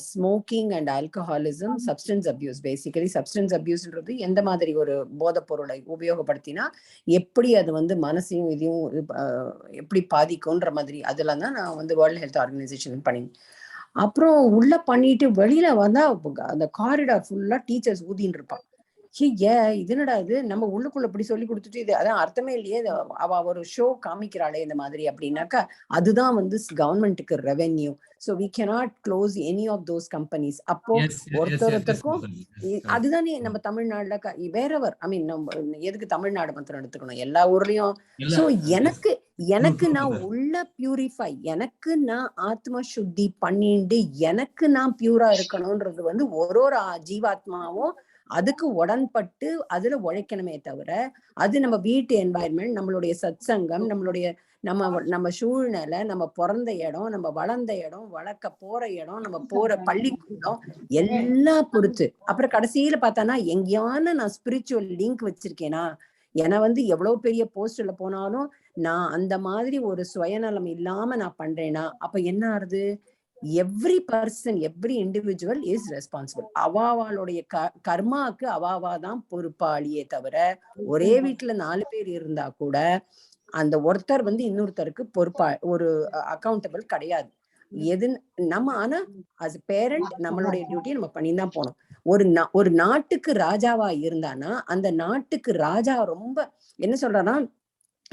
smoking and alcoholism, substance abuse, basically substance அபியூஸ்ன்றது எந்த மாதிரி ஒரு போதைப் பொருளை உபயோகப்படுத்தினா எப்படி அது மனசையும் இதையும் எப்படி பாதிக்கும்ன்ற மாதிரி அதெல்லாம் தான் நான் வேர்ல்ட் ஹெல்த் ஆர்கனைசேஷன் பண்ணி, அப்புறம் உள்ள பண்ணிட்டு வெளியில வந்தா அந்த காரிடார் ஃபுல்லா டீச்சர்ஸ் ஊதின்னு இருப்பான். இதுனடா இது நம்ம உள்ளுக்குள்ள இப்படி சொல்லி கொடுத்துட்டு இது அதான் அர்த்தமே இல்லையே, அவ ஒரு ஷோ காமிக்கிறாளே இந்த மாதிரி அப்படின்னாக்கா அதுதான் வந்து கவர்மெண்ட்டுக்கு revenue. So we cannot close any of those companies. அப்போ ஒருத்தருக்கும் அதுதானே நம்ம தமிழ்நாடுல வேறவர் ஐ மீன் நம்ம எதுக்கு தமிழ்நாடு மாத்திரம் எடுத்துக்கணும், எல்லா ஊர்லயும். ஸோ எனக்கு நான் உள்ள பியூரிஃபை, எனக்கு நான் ஆத்ம சுத்தி பண்ணிட்டு எனக்கு நான் பியூரா இருக்கணும்ன்றது வந்து ஒரு ஜீவாத்மாவும் அதுக்கு உடன்பட்டு அதுல உழைக்கணுமே தவிர, அது நம்ம வீட்டு என்வாயன்மெண்ட், நம்மளுடைய சத்சங்கம், நம்மளுடைய நம்ம சூழ்நிலை, நம்ம பிறந்த இடம், நம்ம வளர்ந்த இடம், வளர்க்க போற இடம், நம்ம போற பள்ளிக்கூடம் எல்லாம் பொறுத்து. அப்புறம் கடைசியில பார்த்தானா எங்கேயான நான் ஸ்பிரிச்சுவல் லிங்க் வச்சிருக்கேனா, ஏன்னா வந்து எவ்வளவு பெரிய போஸ்ட்ல போனாலும் நான் அந்த மாதிரி ஒரு சுயநலம் இல்லாம நான் பண்றேனா, அப்ப என்ன ஆறுது, every person every individual is responsible. அவாவாளுடைய கர்மாக்கு அவாவாதான் பொறுப்பாளியே தவிர, ஒரே வீட்டுல 4 பேர் இருந்தா கூட அந்த ஒருத்தர் வந்து இன்னொருத்தருக்கு பொறுப்பா ஒரு அக்கௌண்டபிள் கிடையாது. எது நம்ம ஆனா அஸ் பேரண்ட் நம்மளுடைய டியூட்டியை நம்ம பண்ணிதான் போனோம். ஒரு நாட்டுக்கு ராஜாவா இருந்தானா அந்த நாட்டுக்கு ராஜா ரொம்ப என்ன சொல்றானா,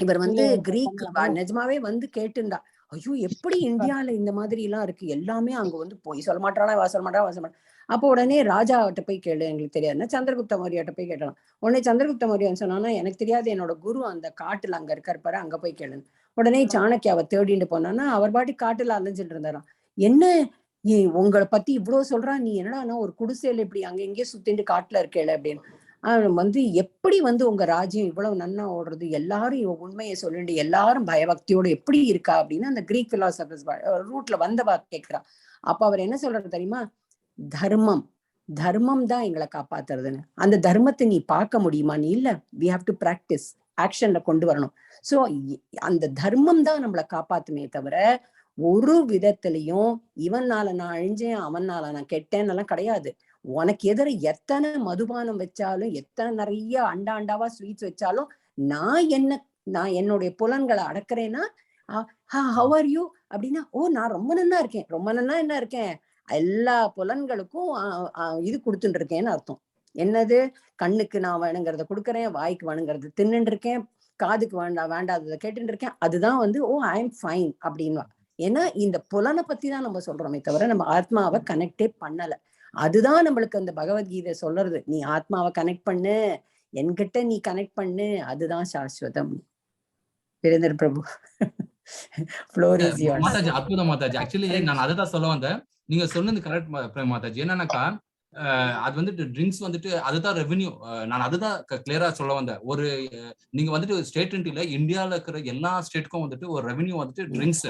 இவர் வந்து கிரீக் நிஜமாவே வந்து கேட்டுண்டா, ஐயோ எப்படி இந்தியால இந்த மாதிரி எல்லாம் இருக்கு, எல்லாமே அங்க வந்து போய் சொல்ல மாட்டாளா, சொல்ல மாட்டா. அப்போ உடனே ராஜாவிட்ட போய் கேளு, எங்களுக்கு தெரியாதுன்னா சந்திரகுப்த மௌரியாட்ட போய் கேட்டலாம். உடனே சந்திரகுப்த மௌரியன் சொன்னானா, எனக்கு தெரியாது, என்னோட குரு அந்த காட்டுல அங்க இருப்பாரு, அங்க போய் கேளுன்னு. உடனே சாணக்கியாவை தேடிட்டு போனானா, அவர் பாட்டி காட்டுல அலைஞ்சிட்டு இருந்தாராம். என்ன உங்களை பத்தி இவ்வளவு சொல்றான், நீ என்னடா ஒரு குடிசையில இப்படி அங்க எங்கேயே சுத்திட்டு காட்டுல இருக்கேல அப்படின்னு. வந்து எப்படி வந்து உங்க ராஜ்யம் இவ்வளவு நன்னா ஓடுறது, எல்லாரும் உண்மையை சொல்லிட்டு எல்லாரும் பயபக்தியோடு எப்படி இருக்கா அப்படின்னு அந்த கிரீக் பிலாசபர்ஸ் ரூட்ல வந்தவா கேட்கிறா. அப்ப அவர் என்ன சொல்றாரு தெரியுமா, தர்மம் தான் எங்களை காப்பாத்துறதுன்னு. அந்த தர்மத்தை நீ பார்க்க முடியுமா, நீ இல்ல, we have to practice, ஆக்ஷன்ல கொண்டு வரணும். சோ அந்த தர்மம் தான் நம்மளை காப்பாத்துமே தவிர ஒரு விதத்திலையும் இவனால நான் அழிஞ்சேன் அவனால நான் கெட்டேன்னு எல்லாம் கிடையாது. உனக்கு எதிர எத்தனை மதுபானம் வச்சாலும் எத்தனை நிறைய அண்டாவா ஸ்வீட்ஸ் வச்சாலும் நான் என்னுடைய புலன்களை அடக்குறேன்னா, ஹவ் ஆர் யூ அப்படின்னா, ஓ நான் ரொம்ப நன்னா இருக்கேன், எல்லா புலன்களுக்கும் இது கொடுத்துட்டு இருக்கேன்னு அர்த்தம். என்னது, கண்ணுக்கு நான் வேணுங்கிறத கொடுக்குறேன், வாய்க்கு வேணுங்கிறது தின்னுட்டு இருக்கேன், காதுக்கு வேண்டாததை கேட்டுட்டு இருக்கேன், அதுதான் வந்து ஓ ஐ எம் ஃபைன் அப்படின்வா. ஏன்னா இந்த புலனை பத்தி தான் நம்ம சொல்றோமே தவிர நம்ம ஆத்மாவை கனெக்டே பண்ணல. அதுதான் நம்மளுக்கு அந்த பகவத்கீதை சொல்றது, நீ ஆத்மாவை கனெக்ட் பண்ணு, என்கிட்ட நீ கனெக்ட் பண்ணு, அதுதான் சாஸ்வதம். வீரேந்திர பிரபு மாதாஜி, அற்புதம் மாதாஜி. ஆக்சுவலி நான் அதுதான் சொல்ல வந்தேன், நீங்க சொன்னது கரெக்ட் மாதாஜி. என்னன்னாக்கா அது வந்துட்டு ட்ரிங்க்ஸ் வந்துட்டு அதுதான் ரெவென்யூ. நான் அதுதான் கிளியரா சொல்ல வந்தேன். ஒரு நீங்க வந்துட்டு ஸ்டேட் இல்ல, இந்தியால இருக்கிற எல்லா ஸ்டேட்டுக்கும் வந்துட்டு ஒரு ரெவென்யூ வந்துட்டு ட்ரிங்க்ஸ்.